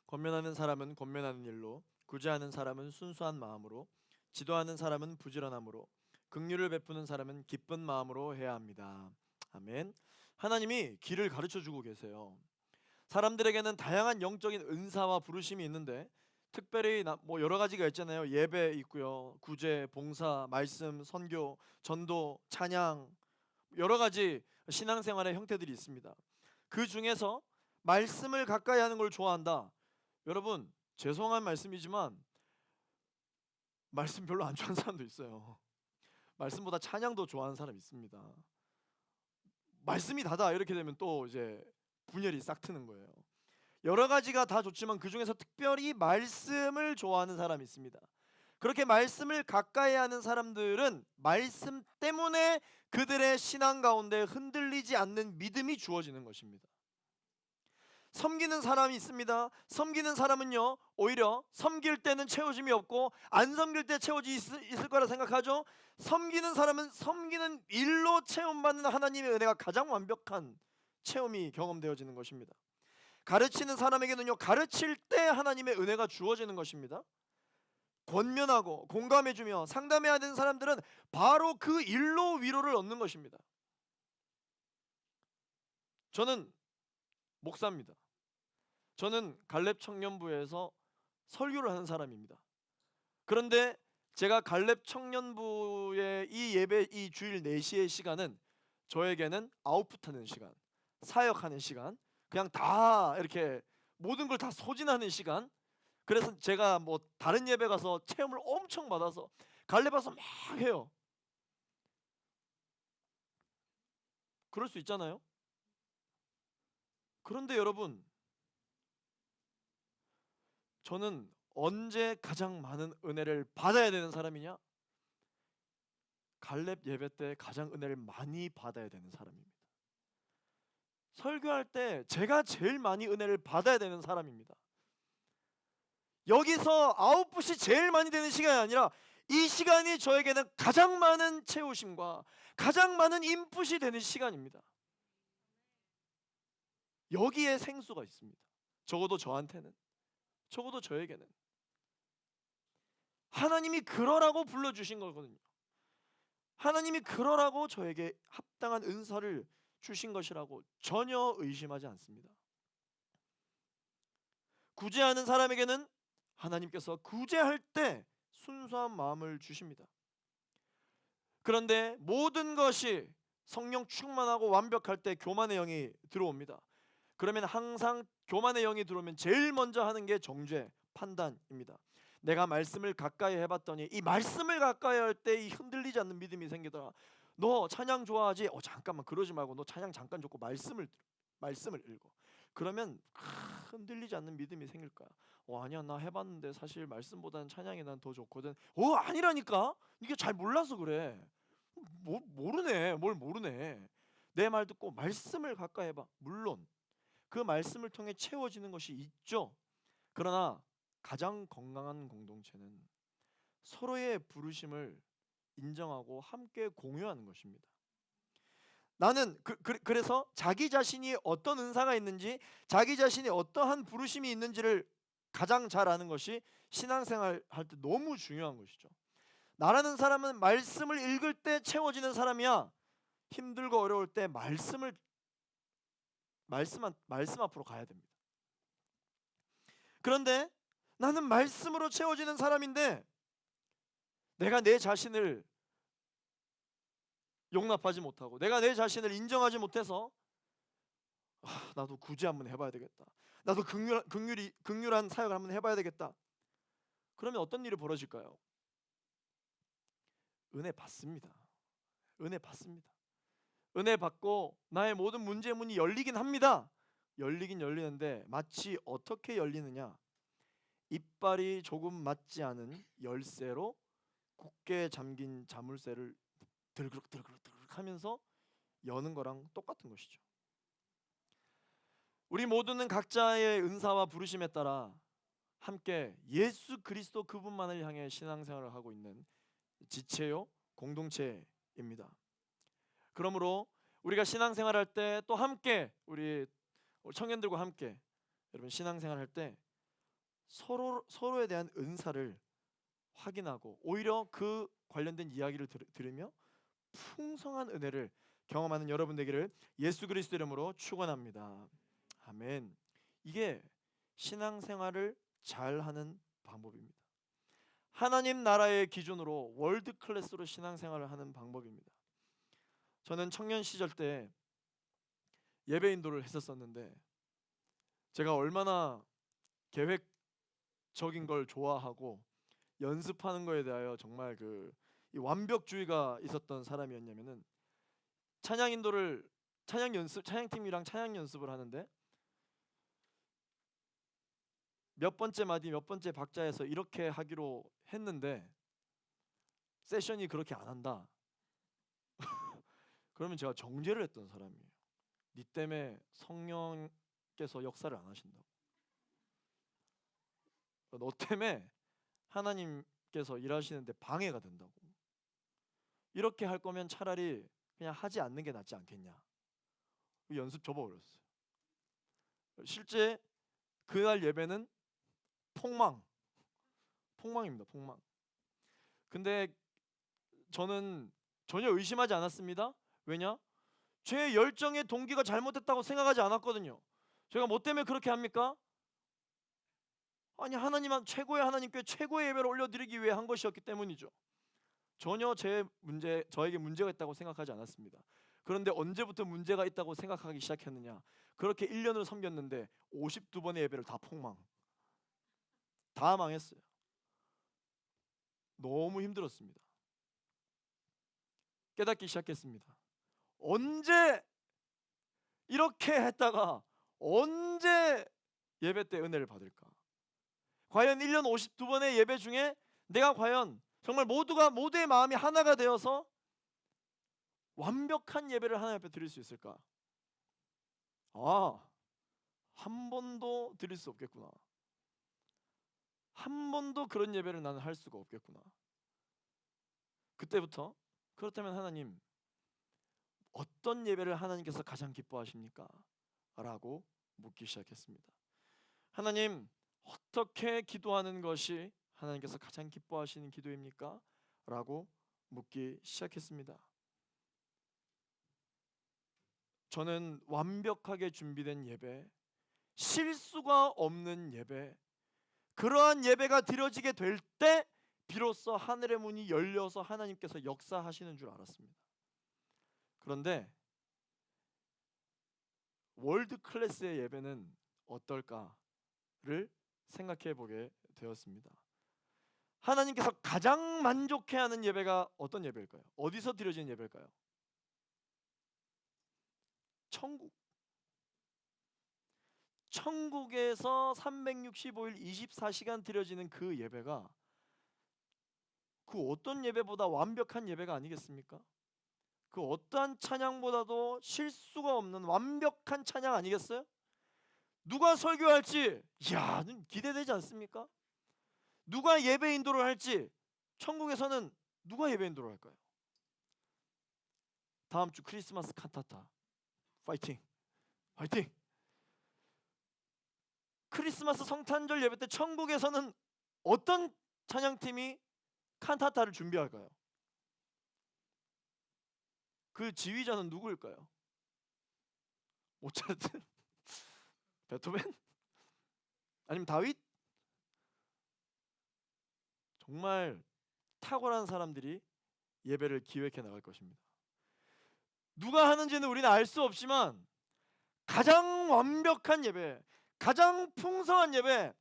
권면하는 사람은 권면하는 일로, 구제하는 사람은 순수한 마음으로, 지도하는 사람은 부지런함으로, 긍휼을 베푸는 사람은 기쁜 마음으로 해야 합니다. 아멘. 하나님이 길을 가르쳐 주고 계세요. 사람들에게는 다양한 영적인 은사와 부르심이 있는데 특별히 뭐 여러 가지가 있잖아요. 예배 있고요, 구제, 봉사, 말씀, 선교, 전도, 찬양, 여러 가지 신앙생활의 형태들이 있습니다. 그 중에서 말씀을 가까이 하는 걸 좋아한다. 여러분 죄송한 말씀이지만 말씀 별로 안 좋아하는 사람도 있어요. 말씀보다 찬양도 좋아하는 사람이 있습니다. 말씀이 다다 이렇게 되면 또 이제 분열이 싹 트는 거예요. 여러 가지가 다 좋지만 그 중에서 특별히 말씀을 좋아하는 사람이 있습니다. 그렇게 말씀을 가까이 하는 사람들은 말씀 때문에 그들의 신앙 가운데 흔들리지 않는 믿음이 주어지는 것입니다. 섬기는 사람이 있습니다. 섬기는 사람은요, 오히려 섬길 때는 채워짐이 없고 안 섬길 때 채워지 있을 거라 생각하죠. 섬기는 사람은 섬기는 일로 체험받는 하나님의 은혜가 가장 완벽한 체험이 경험되어지는 것입니다. 가르치는 사람에게는요, 가르칠 때 하나님의 은혜가 주어지는 것입니다. 권면하고 공감해주며 상담해야 되는 사람들은 바로 그 일로 위로를 얻는 것입니다. 저는 목사입니다. 저는 갈렙 청년부에서 설교를 하는 사람입니다. 그런데 제가 갈렙 청년부의 이 예배, 이 주일 4시의 시간은 저에게는 아웃풋하는 시간, 사역하는 시간, 그냥 다 이렇게 모든 걸 다 소진하는 시간. 그래서 제가 뭐 다른 예배 가서 체험을 엄청 받아서 갈렙 와서 막 해요. 그럴 수 있잖아요. 그런데 여러분, 저는 언제 가장 많은 은혜를 받아야 되는 사람이냐? 갈렙 예배 때 가장 은혜를 많이 받아야 되는 사람입니다. 설교할 때 제가 제일 많이 은혜를 받아야 되는 사람입니다. 여기서 아웃풋이 제일 많이 되는 시간이 아니라 이 시간이 저에게는 가장 많은 채우심과 가장 많은 인풋이 되는 시간입니다. 여기에 생수가 있습니다. 적어도 저한테는, 적어도 저에게는. 하나님이 그러라고 불러주신 거거든요. 하나님이 그러라고 저에게 합당한 은사를 주신 것이라고 전혀 의심하지 않습니다. 구제하는 사람에게는 하나님께서 구제할 때 순수한 마음을 주십니다. 그런데 모든 것이 성령 충만하고 완벽할 때 교만의 영이 들어옵니다. 그러면 항상 교만의 영이 들어오면 제일 먼저 하는 게 정죄, 판단입니다. 내가 말씀을 가까이 해봤더니 이 말씀을 가까이 할 때 이 흔들리지 않는 믿음이 생기더라. 너 찬양 좋아하지? 잠깐만 그러지 말고 너 찬양 잠깐 줬고 말씀을 읽어. 그러면 흔들리지 않는 믿음이 생길 거야. 아니야 나 해봤는데 사실 말씀보다는 찬양이 난 더 좋거든. 아니라니까. 이게 잘 몰라서 그래. 모르네. 뭘 모르네. 내 말 듣고 말씀을 가까이 해봐. 물론 그 말씀을 통해 채워지는 것이 있죠. 그러나 가장 건강한 공동체는 서로의 부르심을 인정하고 함께 공유하는 것입니다. 나는 그래서 자기 자신이 어떤 은사가 있는지, 자기 자신이 어떠한 부르심이 있는지를 가장 잘 아는 것이 신앙생활 할 때 너무 중요한 것이죠. 나라는 사람은 말씀을 읽을 때 채워지는 사람이야. 힘들고 어려울 때 말씀 앞으로 가야 됩니다. 그런데 나는 말씀으로 채워지는 사람인데 내가 내 자신을 용납하지 못하고 내가 내 자신을 인정하지 못해서 나도 구제 한번 해봐야 되겠다. 나도 극률한 사역을 한번 해봐야 되겠다. 그러면 어떤 일이 벌어질까요? 은혜 받습니다. 은혜 받습니다. 은혜 받고 나의 모든 문제문이 열리긴 합니다. 열리긴 열리는데 마치 어떻게 열리느냐? 이빨이 조금 맞지 않은 열쇠로 굳게 잠긴 자물쇠를 들그럭 하면서 여는 거랑 똑같은 것이죠. 우리 모두는 각자의 은사와 부르심에 따라 함께 예수 그리스도 그분만을 향해 신앙생활을 하고 있는 지체요 공동체입니다. 그러므로 우리가 신앙생활할 때 또 함께 우리 청년들과 함께 여러분 신앙생활할 때 서로에 대한 은사를 확인하고 오히려 그 관련된 이야기를 들으며 풍성한 은혜를 경험하는 여러분 되기를 예수 그리스도 이름으로 축원합니다. 아멘. 이게 신앙생활을 잘하는 방법입니다. 하나님 나라의 기준으로 월드 클래스로 신앙생활을 하는 방법입니다. 저는 청년 시절 때 예배 인도를 했었는데 제가 얼마나 계획적인 걸 좋아하고 연습하는 거에 대하여 정말 이 완벽주의가 있었던 사람이었냐면은 찬양팀이랑 찬양 연습을 하는데 몇 번째 마디 몇 번째 박자에서 이렇게 하기로 했는데 세션이 그렇게 안 한다. 그러면 제가 정죄를 했던 사람이에요. 니 때문에 성령께서 역사를 안 하신다고. 너 때문에 하나님께서 일하시는데 방해가 된다고. 이렇게 할 거면 차라리 그냥 하지 않는 게 낫지 않겠냐. 연습 접어버렸어요. 실제 그날 예배는 폭망입니다. 폭망. 근데 저는 전혀 의심하지 않았습니다. 왜냐? 제 열정의 동기가 잘못됐다고 생각하지 않았거든요. 제가 뭐 때문에 그렇게 합니까? 아니 하나님은 최고의 하나님께 최고의 예배를 올려드리기 위해 한 것이었기 때문이죠. 전혀 저에게 문제가 있다고 생각하지 않았습니다. 그런데 언제부터 문제가 있다고 생각하기 시작했느냐? 그렇게 1년을 섬겼는데 52번의 예배를 다 망했어요. 너무 힘들었습니다. 깨닫기 시작했습니다. 언제 이렇게 했다가 언제 예배 때 은혜를 받을까? 과연 1년 52번의 예배 중에 내가 과연 정말 모두의 마음이 하나가 되어서 완벽한 예배를 하나님 앞에 드릴 수 있을까? 한 번도 드릴 수 없겠구나. 한 번도 그런 예배를 나는 할 수가 없겠구나. 그때부터 그렇다면 하나님 어떤 예배를 하나님께서 가장 기뻐하십니까? 라고 묻기 시작했습니다. 하나님 어떻게 기도하는 것이 하나님께서 가장 기뻐하시는 기도입니까? 라고 묻기 시작했습니다. 저는 완벽하게 준비된 예배, 실수가 없는 예배, 그러한 예배가 드려지게 될 때 비로소 하늘의 문이 열려서 하나님께서 역사하시는 줄 알았습니다. 그런데 월드 클래스의 예배는 어떨까를 생각해 보게 되었습니다. 하나님께서 가장 만족해하는 예배가 어떤 예배일까요? 어디서 드려지는 예배일까요? 천국에서 365일 24시간 드려지는 그 예배가 그 어떤 예배보다 완벽한 예배가 아니겠습니까? 그 어떠한 찬양보다도 실수가 없는 완벽한 찬양 아니겠어요? 누가 설교할지 이야 기대되지 않습니까? 누가 예배 인도를 할지 천국에서는 누가 예배 인도를 할까요? 다음 주 크리스마스 칸타타 파이팅 파이팅. 크리스마스 성탄절 예배 때 천국에서는 어떤 찬양팀이 칸타타를 준비할까요? 그 지휘자는 누구일까요? 모차르트? 베토벤? 아니면 다윗? 정말 탁월한 사람들이 예배를 기획해 나갈 것입니다. 누가 하는지는 우리는 알 수 없지만 가장 완벽한 예배, 가장 풍성한 예배,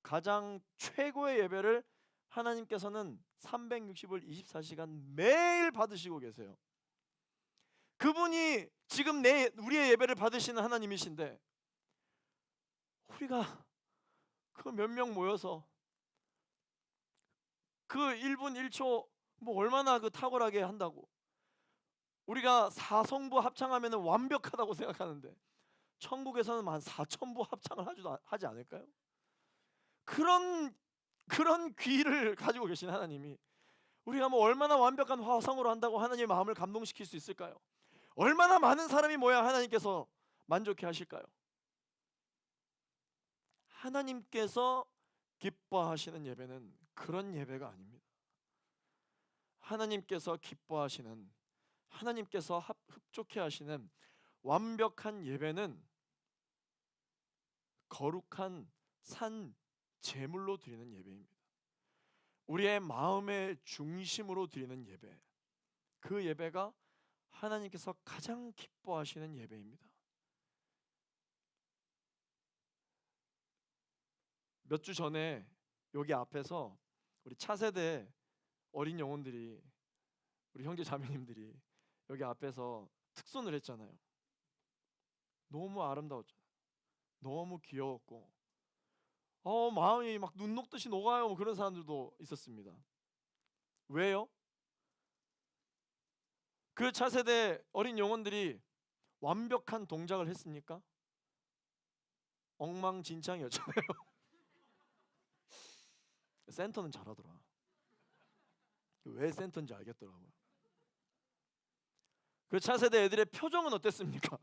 가장 최고의 예배를 하나님께서는 365일 24시간 매일 받으시고 계세요. 그분이 지금 우리의 예배를 받으시는 하나님이신데 우리가 그 몇 명 모여서 그 1분 1초 뭐 얼마나 그 탁월하게 한다고, 우리가 사성부 합창하면 완벽하다고 생각하는데 천국에서는 한 4천부 합창을 하지 않을까요? 그런 귀를 가지고 계신 하나님이 우리가 뭐 얼마나 완벽한 화성으로 한다고 하나님의 마음을 감동시킬 수 있을까요? 얼마나 많은 사람이 모여 하나님께서 만족해 하실까요? 하나님께서 기뻐하시는 예배는 그런 예배가 아닙니다. 하나님께서 기뻐하시는, 하나님께서 흡족해 하시는 완벽한 예배는 거룩한 산 제물로 드리는 예배입니다. 우리의 마음의 중심으로 드리는 예배, 그 예배가 하나님께서 가장 기뻐하시는 예배입니다. 몇 주 전에 여기 앞에서 우리 차세대 어린 영혼들이, 우리 형제 자매님들이 여기 앞에서 특손을 했잖아요. 너무 아름다웠잖아요. 너무 귀여웠고 마음이 막 눈 녹듯이 녹아요. 뭐 그런 사람들도 있었습니다. 왜요? 그 차세대 어린 영혼들이 완벽한 동작을 했습니까? 엉망진창이었잖아요. 센터는 잘하더라. 왜 센터인지 알겠더라고요. 그 차세대 애들의 표정은 어땠습니까?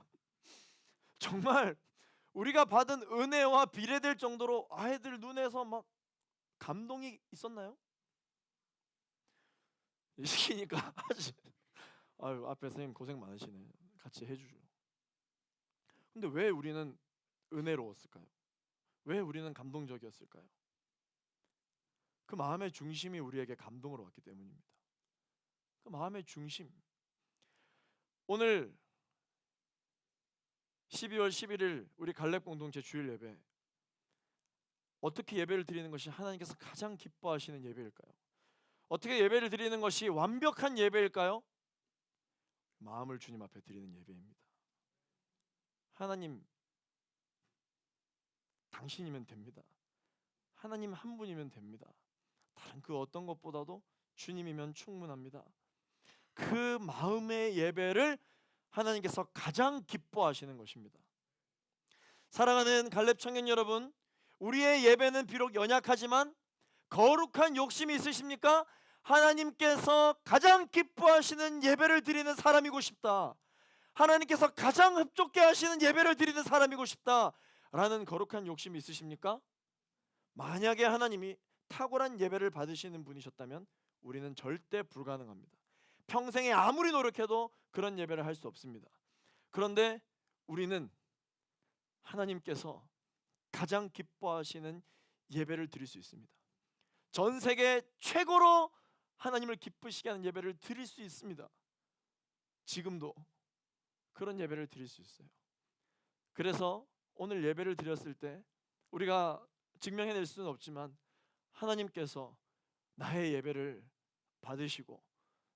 정말 우리가 받은 은혜와 비례될 정도로 아이들 눈에서 막 감동이 있었나요? 시키니까 하지. 아유, 앞에 선생님 고생 많으시네. 같이 해주죠. 근데 왜 우리는 은혜로웠을까요? 왜 우리는 감동적이었을까요? 그 마음의 중심이 우리에게 감동으로 왔기 때문입니다. 그 마음의 중심. 오늘 12월 11일 우리 갈렙 공동체 주일 예배, 어떻게 예배를 드리는 것이 하나님께서 가장 기뻐하시는 예배일까요? 어떻게 예배를 드리는 것이 완벽한 예배일까요? 마음을 주님 앞에 드리는 예배입니다. 하나님, 당신이면 됩니다. 하나님 한 분이면 됩니다. 다른 그 어떤 것보다도 주님이면 충분합니다. 그 마음의 예배를 하나님께서 가장 기뻐하시는 것입니다. 사랑하는 갈렙 청년 여러분, 우리의 예배는 비록 연약하지만 거룩한 욕심이 있으십니까? 하나님께서 가장 기뻐하시는 예배를 드리는 사람이고 싶다, 하나님께서 가장 흡족해 하시는 예배를 드리는 사람이고 싶다 라는 거룩한 욕심이 있으십니까? 만약에 하나님이 탁월한 예배를 받으시는 분이셨다면 우리는 절대 불가능합니다. 평생에 아무리 노력해도 그런 예배를 할 수 없습니다. 그런데 우리는 하나님께서 가장 기뻐하시는 예배를 드릴 수 있습니다. 전 세계 최고로 하나님을 기쁘시게 하는 예배를 드릴 수 있습니다. 지금도 그런 예배를 드릴 수 있어요. 그래서 오늘 예배를 드렸을 때 우리가 증명해낼 수는 없지만 하나님께서 나의 예배를 받으시고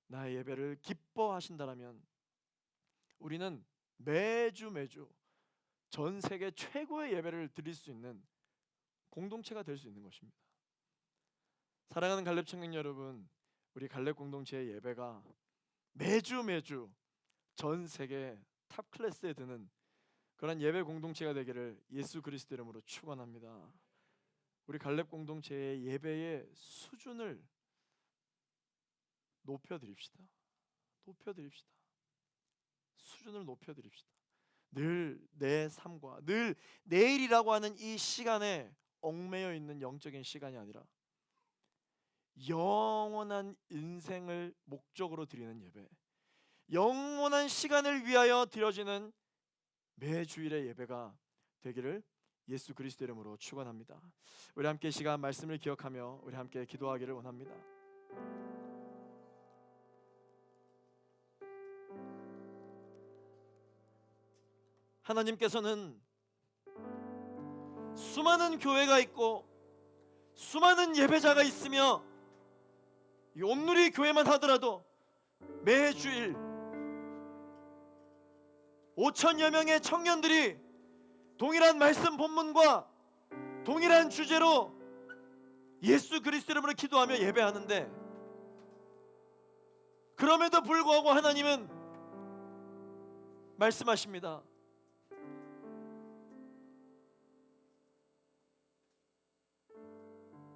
나의 예배를 기뻐하신다라면 우리는 매주 전 세계 최고의 예배를 드릴 수 있는 공동체가 될 수 있는 것입니다. 사랑하는 갈렙 청년 여러분, 우리 갈렙 공동체의 예배가 매주 전 세계 탑 클래스에 드는 그런 예배 공동체가 되기를 예수 그리스도 이름으로 축원합니다. 우리 갈렙 공동체의 예배의 수준을 높여드립시다. 수준을 높여드립시다. 늘 내 삶과 늘 내일이라고 하는 이 시간에 얽매여 있는 영적인 시간이 아니라 영원한 인생을 목적으로 드리는 예배, 영원한 시간을 위하여 드려지는 매주일의 예배가 되기를 예수 그리스도 이름으로 축원합니다. 우리 함께 시간 말씀을 기억하며 우리 함께 기도하기를 원합니다. 하나님께서는 수많은 교회가 있고 수많은 예배자가 있으며 이 온누리 교회만 하더라도 매주일 5천여 명의 청년들이 동일한 말씀 본문과 동일한 주제로 예수 그리스도 이름으로 기도하며 예배하는데, 그럼에도 불구하고 하나님은 말씀하십니다.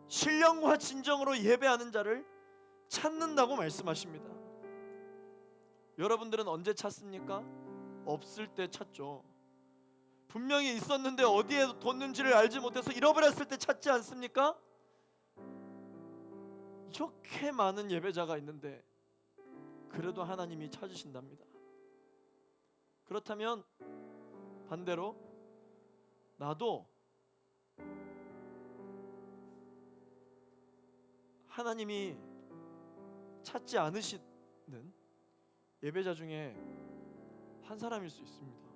신령과 진정으로 예배하는 자를 찾는다고 말씀하십니다. 여러분들은 언제 찾습니까? 없을 때 찾죠. 분명히 있었는데 어디에 뒀는지를 알지 못해서 잃어버렸을 때 찾지 않습니까? 이렇게 많은 예배자가 있는데 그래도 하나님이 찾으신답니다. 그렇다면 반대로 나도 하나님이 찾지 않으시는 예배자 중에 한 사람일 수 있습니다.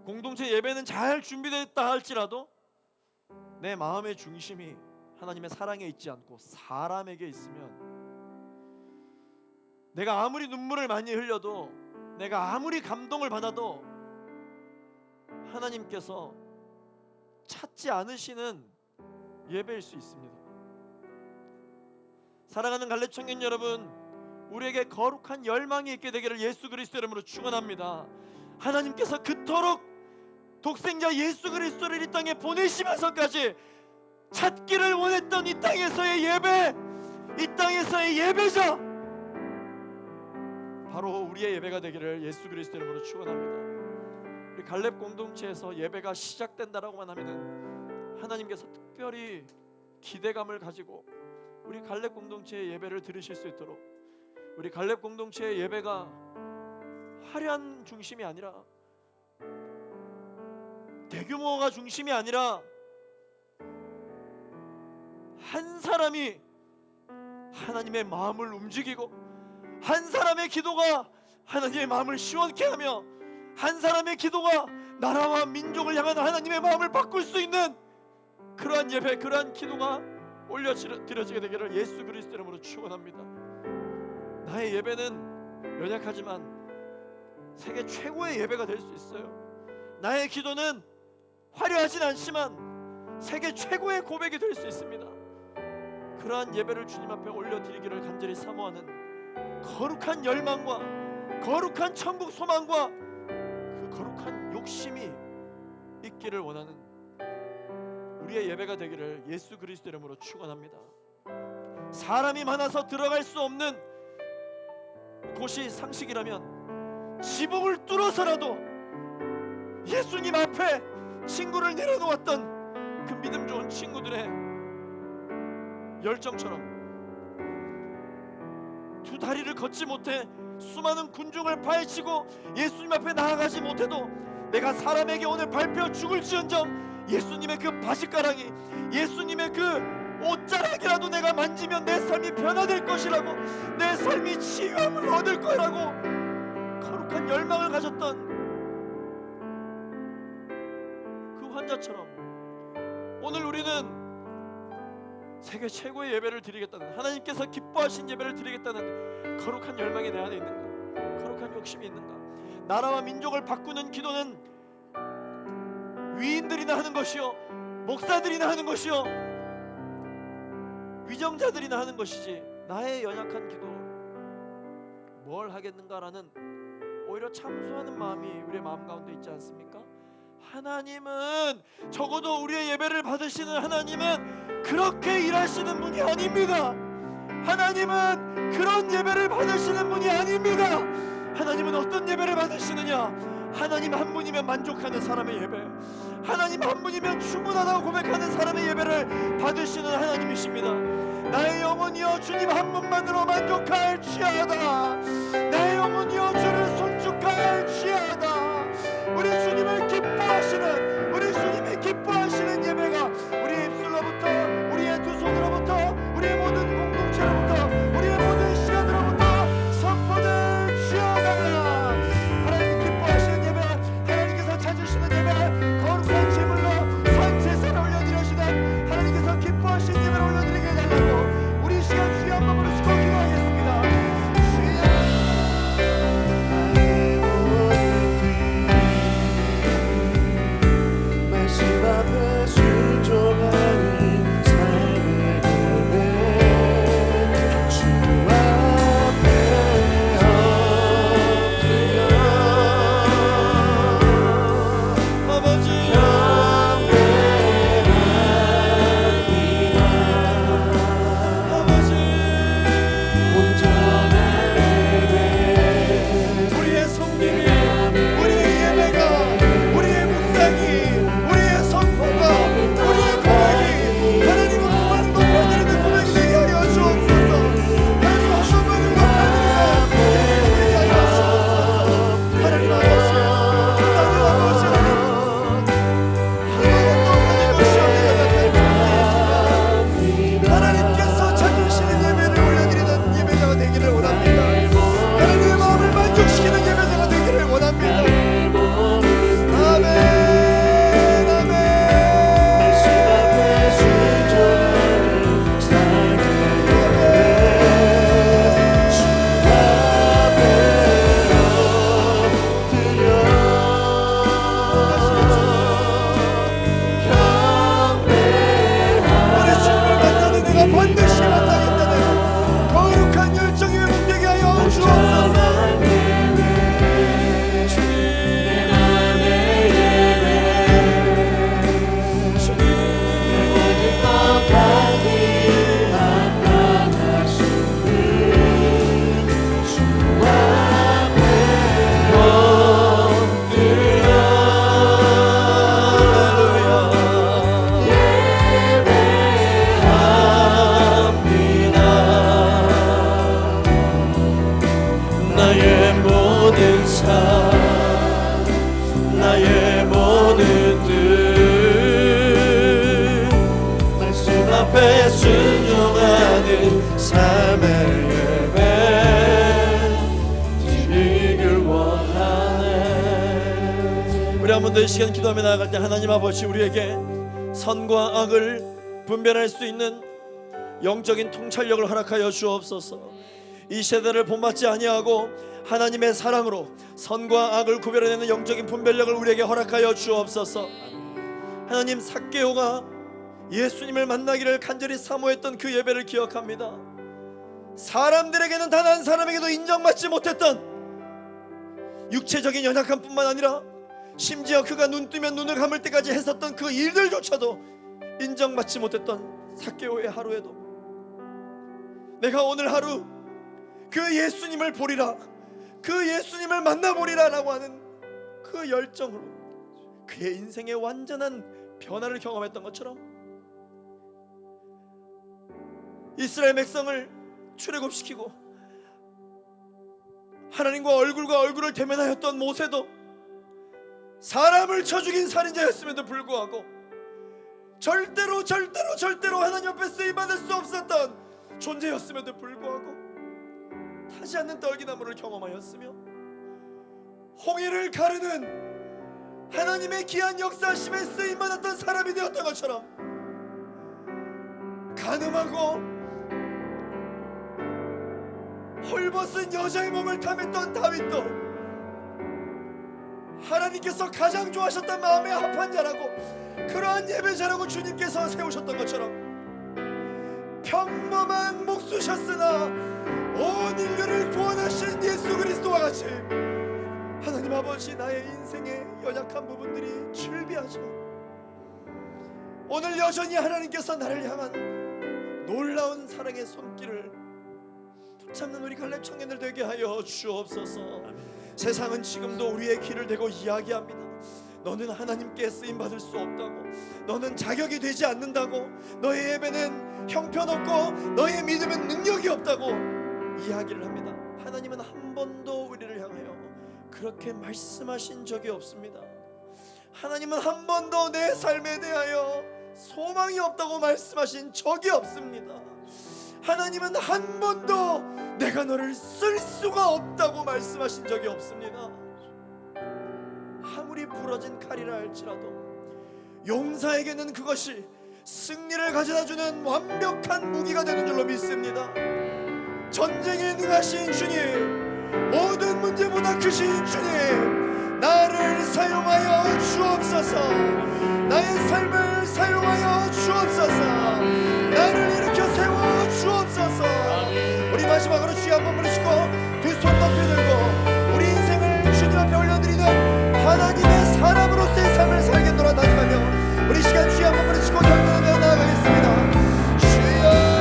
공동체 예배는 잘 준비되었다 할지라도 내 마음의 중심이 하나님의 사랑에 있지 않고 사람에게 있으면, 내가 아무리 눈물을 많이 흘려도, 내가 아무리 감동을 받아도 하나님께서 찾지 않으시는 예배일 수 있습니다. 사랑하는 갈렙 청년 여러분, 우리에게 거룩한 열망이 있게 되기를 예수 그리스도 이름으로 축원합니다. 하나님께서 그토록 독생자 예수 그리스도를 이 땅에 보내시면서까지 찾기를 원했던 이 땅에서의 예배, 이 땅에서의 예배자, 바로 우리의 예배가 되기를 예수 그리스도 이름으로 축원합니다. 우리 갈렙 공동체에서 예배가 시작된다라고만 하면은 하나님께서 특별히 기대감을 가지고 우리 갈렙 공동체의 예배를 들으실 수 있도록, 우리 갈렙 공동체의 예배가 화려한 중심이 아니라, 대규모가 중심이 아니라 한 사람이 하나님의 마음을 움직이고, 한 사람의 기도가 하나님의 마음을 시원케 하며, 한 사람의 기도가 나라와 민족을 향한 하나님의 마음을 바꿀 수 있는 그러한 예배, 그러한 기도가 올려드려지게 되기를 예수 그리스도 이름으로 축원합니다. 나의 예배는 연약하지만 세계 최고의 예배가 될 수 있어요. 나의 기도는 화려하진 않지만 세계 최고의 고백이 될 수 있습니다. 그러한 예배를 주님 앞에 올려드리기를 간절히 사모하는 거룩한 열망과 거룩한 천국 소망과 그 거룩한 욕심이 있기를 원하는 우리의 예배가 되기를 예수 그리스도 이름으로 축원합니다. 사람이 많아서 들어갈 수 없는 곳이 상식이라면 지붕을 뚫어서라도 예수님 앞에 친구를 내려놓았던 그 믿음 좋은 친구들의 열정처럼, 두 다리를 걷지 못해 수많은 군중을 파헤치고 예수님 앞에 나아가지 못해도 내가 사람에게 오늘 밟혀 죽을지언정 예수님의 그 바짓가랑이, 예수님의 그 옷자락이라도 내가 만지면 내 삶이 변화될 것이라고, 내 삶이 치유함을 얻을 거라고 거룩한 열망을 가졌던 그 환자처럼 오늘 우리는 세계 최고의 예배를 드리겠다는, 하나님께서 기뻐하신 예배를 드리겠다는 거룩한 열망이 내 안에 있는가? 거룩한 욕심이 있는가? 나라와 민족을 바꾸는 기도는 위인들이나 하는 것이요, 목사들이나 하는 것이요, 위정자들이나 하는 것이지 나의 연약한 기도 뭘 하겠는가라는 오히려 참소하는 마음이 우리의 마음 가운데 있지 않습니까? 하나님은 적어도 우리의 예배를 받으시는 하나님은 그렇게 일하시는 분이 아닙니다. 하나님은 그런 예배를 받으시는 분이 아닙니다. 하나님은 어떤 예배를 받으시느냐? 하나님 한 분이면 만족하는 사람의 예배, 하나님 한 분이면 충분하다고 고백하는 사람의 예배를 받으시는 하나님이십니다. 나의 영혼이여 주님 한 분만으로 만족할지어다. 나의 영혼이여 주를 송축할지어다. 우리 주님을 기뻐하시는, 우리 주님이 기뻐하시는 예배가 우리의 입술로부터, 우리의 두 손으로부터, 우리의 모든 공동체로부터, 우리의 모든 시간으로부터 선포될지어다. 하나님 기뻐하시는 예배, 하나님께서 찾으시는 예배, 거룩한 제물로 선 제사를 올려드리시는 하나님께서 기뻐하시는 예배를 올려드리게 해달라고 우리 시간 주여 한 번 부르시고 기도하겠습니다. 말씀 앞에 순종하는 삶의 예배, 주 앞에 엎드려 아버지 우리의 성김이, 우리의 예배가, 우리의 묵상이, 우리의 선포가, 우리의 고백이 하나님 한 번만 높여드리는 고백이 되게 하여 주옵소서. 하나님 한 번만 높여드리는 고백이 되게 하여 주옵소서. 하나님 아버지, 하나님 아버지, 하나님 하나님 것이 없는 하나님께서 찾으시는 예배를 올려드리는 예배자가 되기를 원합니다. 하나님의 마음을 만족시키는 예배자가 되기를 원합니다. 아멘, 아멘. 말씀 앞에 순종하는 삶의 예배, 주 앞에 우리 주님을 만나는 내가 반드시 만나겠다는 거룩한 열정이 회복되게 하여 주옵소서. 나의 모든 삶, 나의 모든 뜻, 말씀 앞에 순종하는 삶의 예배 드리길 원하네. 우리 한 번 더 이 시간 기도하며 나아갈 때 하나님 아버지 우리에게 선과 악을 분별할 수 있는 영적인 통찰력을 허락하여 주옵소서. 이 세대를 본받지 아니하고 하나님의 사랑으로 선과 악을 구별해내는 영적인 분별력을 우리에게 허락하여 주옵소서. 하나님, 삭개오가 예수님을 만나기를 간절히 사모했던 그 예배를 기억합니다. 사람들에게는 단 한 사람에게도 인정받지 못했던 육체적인 연약함뿐만 아니라 심지어 그가 눈 뜨면 눈을 감을 때까지 했었던 그 일들조차도 인정받지 못했던 삭개오의 하루에도 내가 오늘 하루 그 예수님을 보리라, 그 예수님을 만나보리라 라고 하는 그 열정으로 그의 인생의 완전한 변화를 경험했던 것처럼 이스라엘 백성을 출애굽시키고 하나님과 얼굴을 대면하였던 모세도 사람을 쳐 죽인 살인자였음에도 불구하고 절대로 하나님 앞에 쓰임받을 수 없었던 존재였음에도 불구하고 타지 않는 떨기나무를 경험하였으며 홍해를 가르는 하나님의 귀한 역사심에 쓰임받았던 사람이 되었던 것처럼 가늠하고 헐벗은 여자의 몸을 탐했던 다윗도 하나님께서 가장 좋아하셨던 마음에 합한 자라고 그러한 예배자라고 주님께서 세우셨던 것처럼 평범한 목수셨으나 온 인류를 구원하신 예수 그리스도와 같이 하나님 아버지, 나의 인생의 연약한 부분들이 즐비하지만 오늘 여전히 하나님께서 나를 향한 놀라운 사랑의 손길을 붙잡는 우리 갈렙 청년들 되게 하여 주옵소서. 세상은 지금도 우리의 귀를 대고 이야기합니다. 너는 하나님께 쓰임받을 수 없다고, 너는 자격이 되지 않는다고, 너의 예배는 형편없고 너의 믿음은 능력이 없다고 이야기를 합니다. 하나님은 한 번도 우리를 향하여 그렇게 말씀하신 적이 없습니다. 하나님은 한 번도 내 삶에 대하여 소망이 없다고 말씀하신 적이 없습니다. 하나님은 한 번도 내가 너를 쓸 수가 없다고 말씀하신 적이 없습니다. 아무리 부러진 칼이라 할지라도 용사에게는 그것이 승리를 가져다주는 완벽한 무기가 되는 줄로 믿습니다. 전쟁에 능하신 주님, 모든 문제보다 크신 주님, 나를 사용하여 주옵소서. 나의 삶을 사용하여 주옵소서. 나를 일으켜 세워 주옵소서. 우리 마지막으로 주여 한번 부르시고 두 손 높이 들고 우리 인생을 주님 앞에 올려드리는 하나님의 사람으로서의 삶을 살겠노라 다짐하며 우리 시간 주여 한번 부르시고 결단하며 나아가겠습니다. 주여,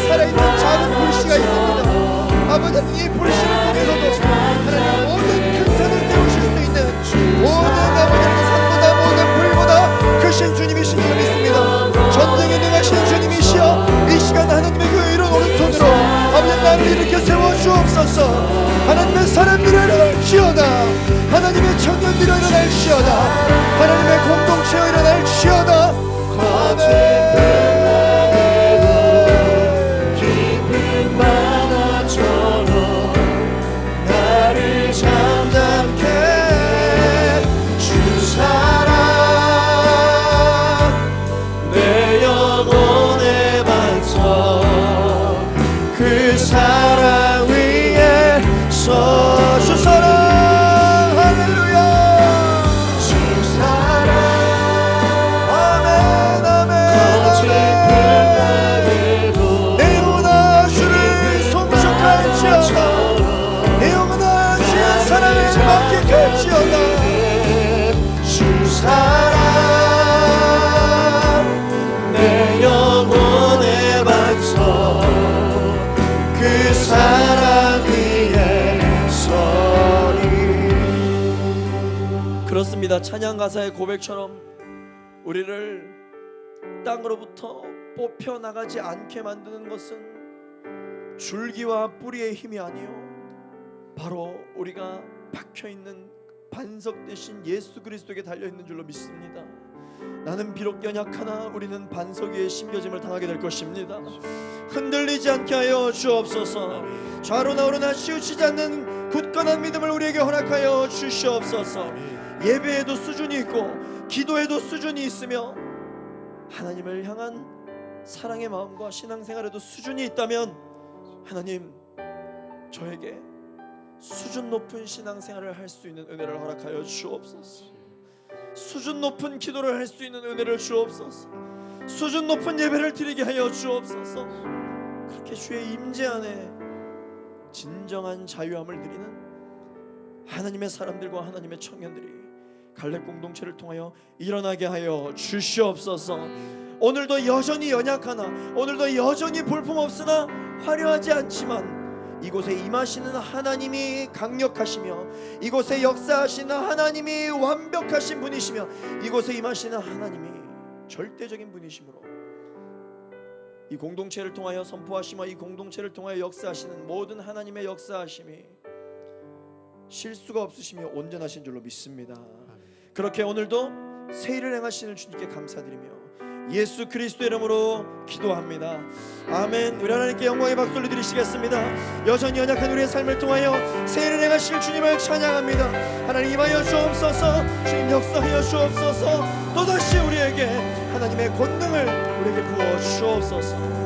살아있는 작은 불씨가 있습니다. 아버지는 이 불씨를 통해서도 하나님 모든 큰 산을 태우실 수 있는 모든 아버지는 산보다 모든 불보다 크신 주님이신 줄 믿습니다. 전쟁에 능하신 주님이시여, 이 시간 하나님의 그 이런 오른손으로 아버지 나를 일으켜 세워 주옵소서. 하나님의 사람들이 일어날지어다. 하나님의 청년들이 일어날지어다. 하나님의 공동체가 일어날지어다. 아멘. 사랑 위에 서 주 사랑 할렐루야. 주 사랑 아멘 아멘 아멘. 내 영혼아 주를 송축할지어다. 내 영혼아 주의 사랑을 만끽할지어다. 주 사랑 내 영혼의 반석 그 사랑 위에 서리. 그렇습니다. 찬양 가사의 고백처럼 우리를 땅으로부터 뽑혀 나가지 않게 만드는 것은 줄기와 뿌리의 힘이 아니요 바로 우리가 박혀있는 반석 대신 예수 그리스도에게 달려있는 줄로 믿습니다. 나는 비록 연약하나 우리는 반석 위에 심겨짐을 당하게 될 것입니다. 흔들리지 않게 하여 주옵소서. 좌로나 우로나 치우치지 않는 굳건한 믿음을 우리에게 허락하여 주시옵소서. 예배에도 수준이 있고 기도에도 수준이 있으며 하나님을 향한 사랑의 마음과 신앙생활에도 수준이 있다면 하나님 저에게 수준 높은 신앙생활을 할 수 있는 은혜를 허락하여 주옵소서. 수준 높은 기도를 할 수 있는 은혜를 주옵소서. 수준 높은 예배를 드리게 하여 주옵소서. 그렇게 주의 임재 안에 진정한 자유함을 누리는 하나님의 사람들과 하나님의 청년들이 갈렙 공동체를 통하여 일어나게 하여 주시옵소서. 오늘도 여전히 연약하나 오늘도 여전히 볼품없으나 화려하지 않지만 이곳에 임하시는 하나님이 강력하시며 이곳에 역사하시는 하나님이 완벽하신 분이시며 이곳에 임하시는 하나님이 절대적인 분이시므로 이 공동체를 통하여 선포하시며 이 공동체를 통하여 역사하시는 모든 하나님의 역사하심이 실수가 없으시며 온전하신 줄로 믿습니다. 그렇게 오늘도 새 일을 행하시는 주님께 감사드리며 예수 그리스도의 이름으로 기도합니다. 아멘. 우리 하나님께 영광의 박수를 드리시겠습니다. 여전히 연약한 우리의 삶을 통하여 새 일을 행하실 주님을 찬양합니다. 하나님 임하여 주옵소서. 주님 역사하여 주옵소서. 또다시 우리에게 하나님의 권능을 우리에게 부어 주옵소서.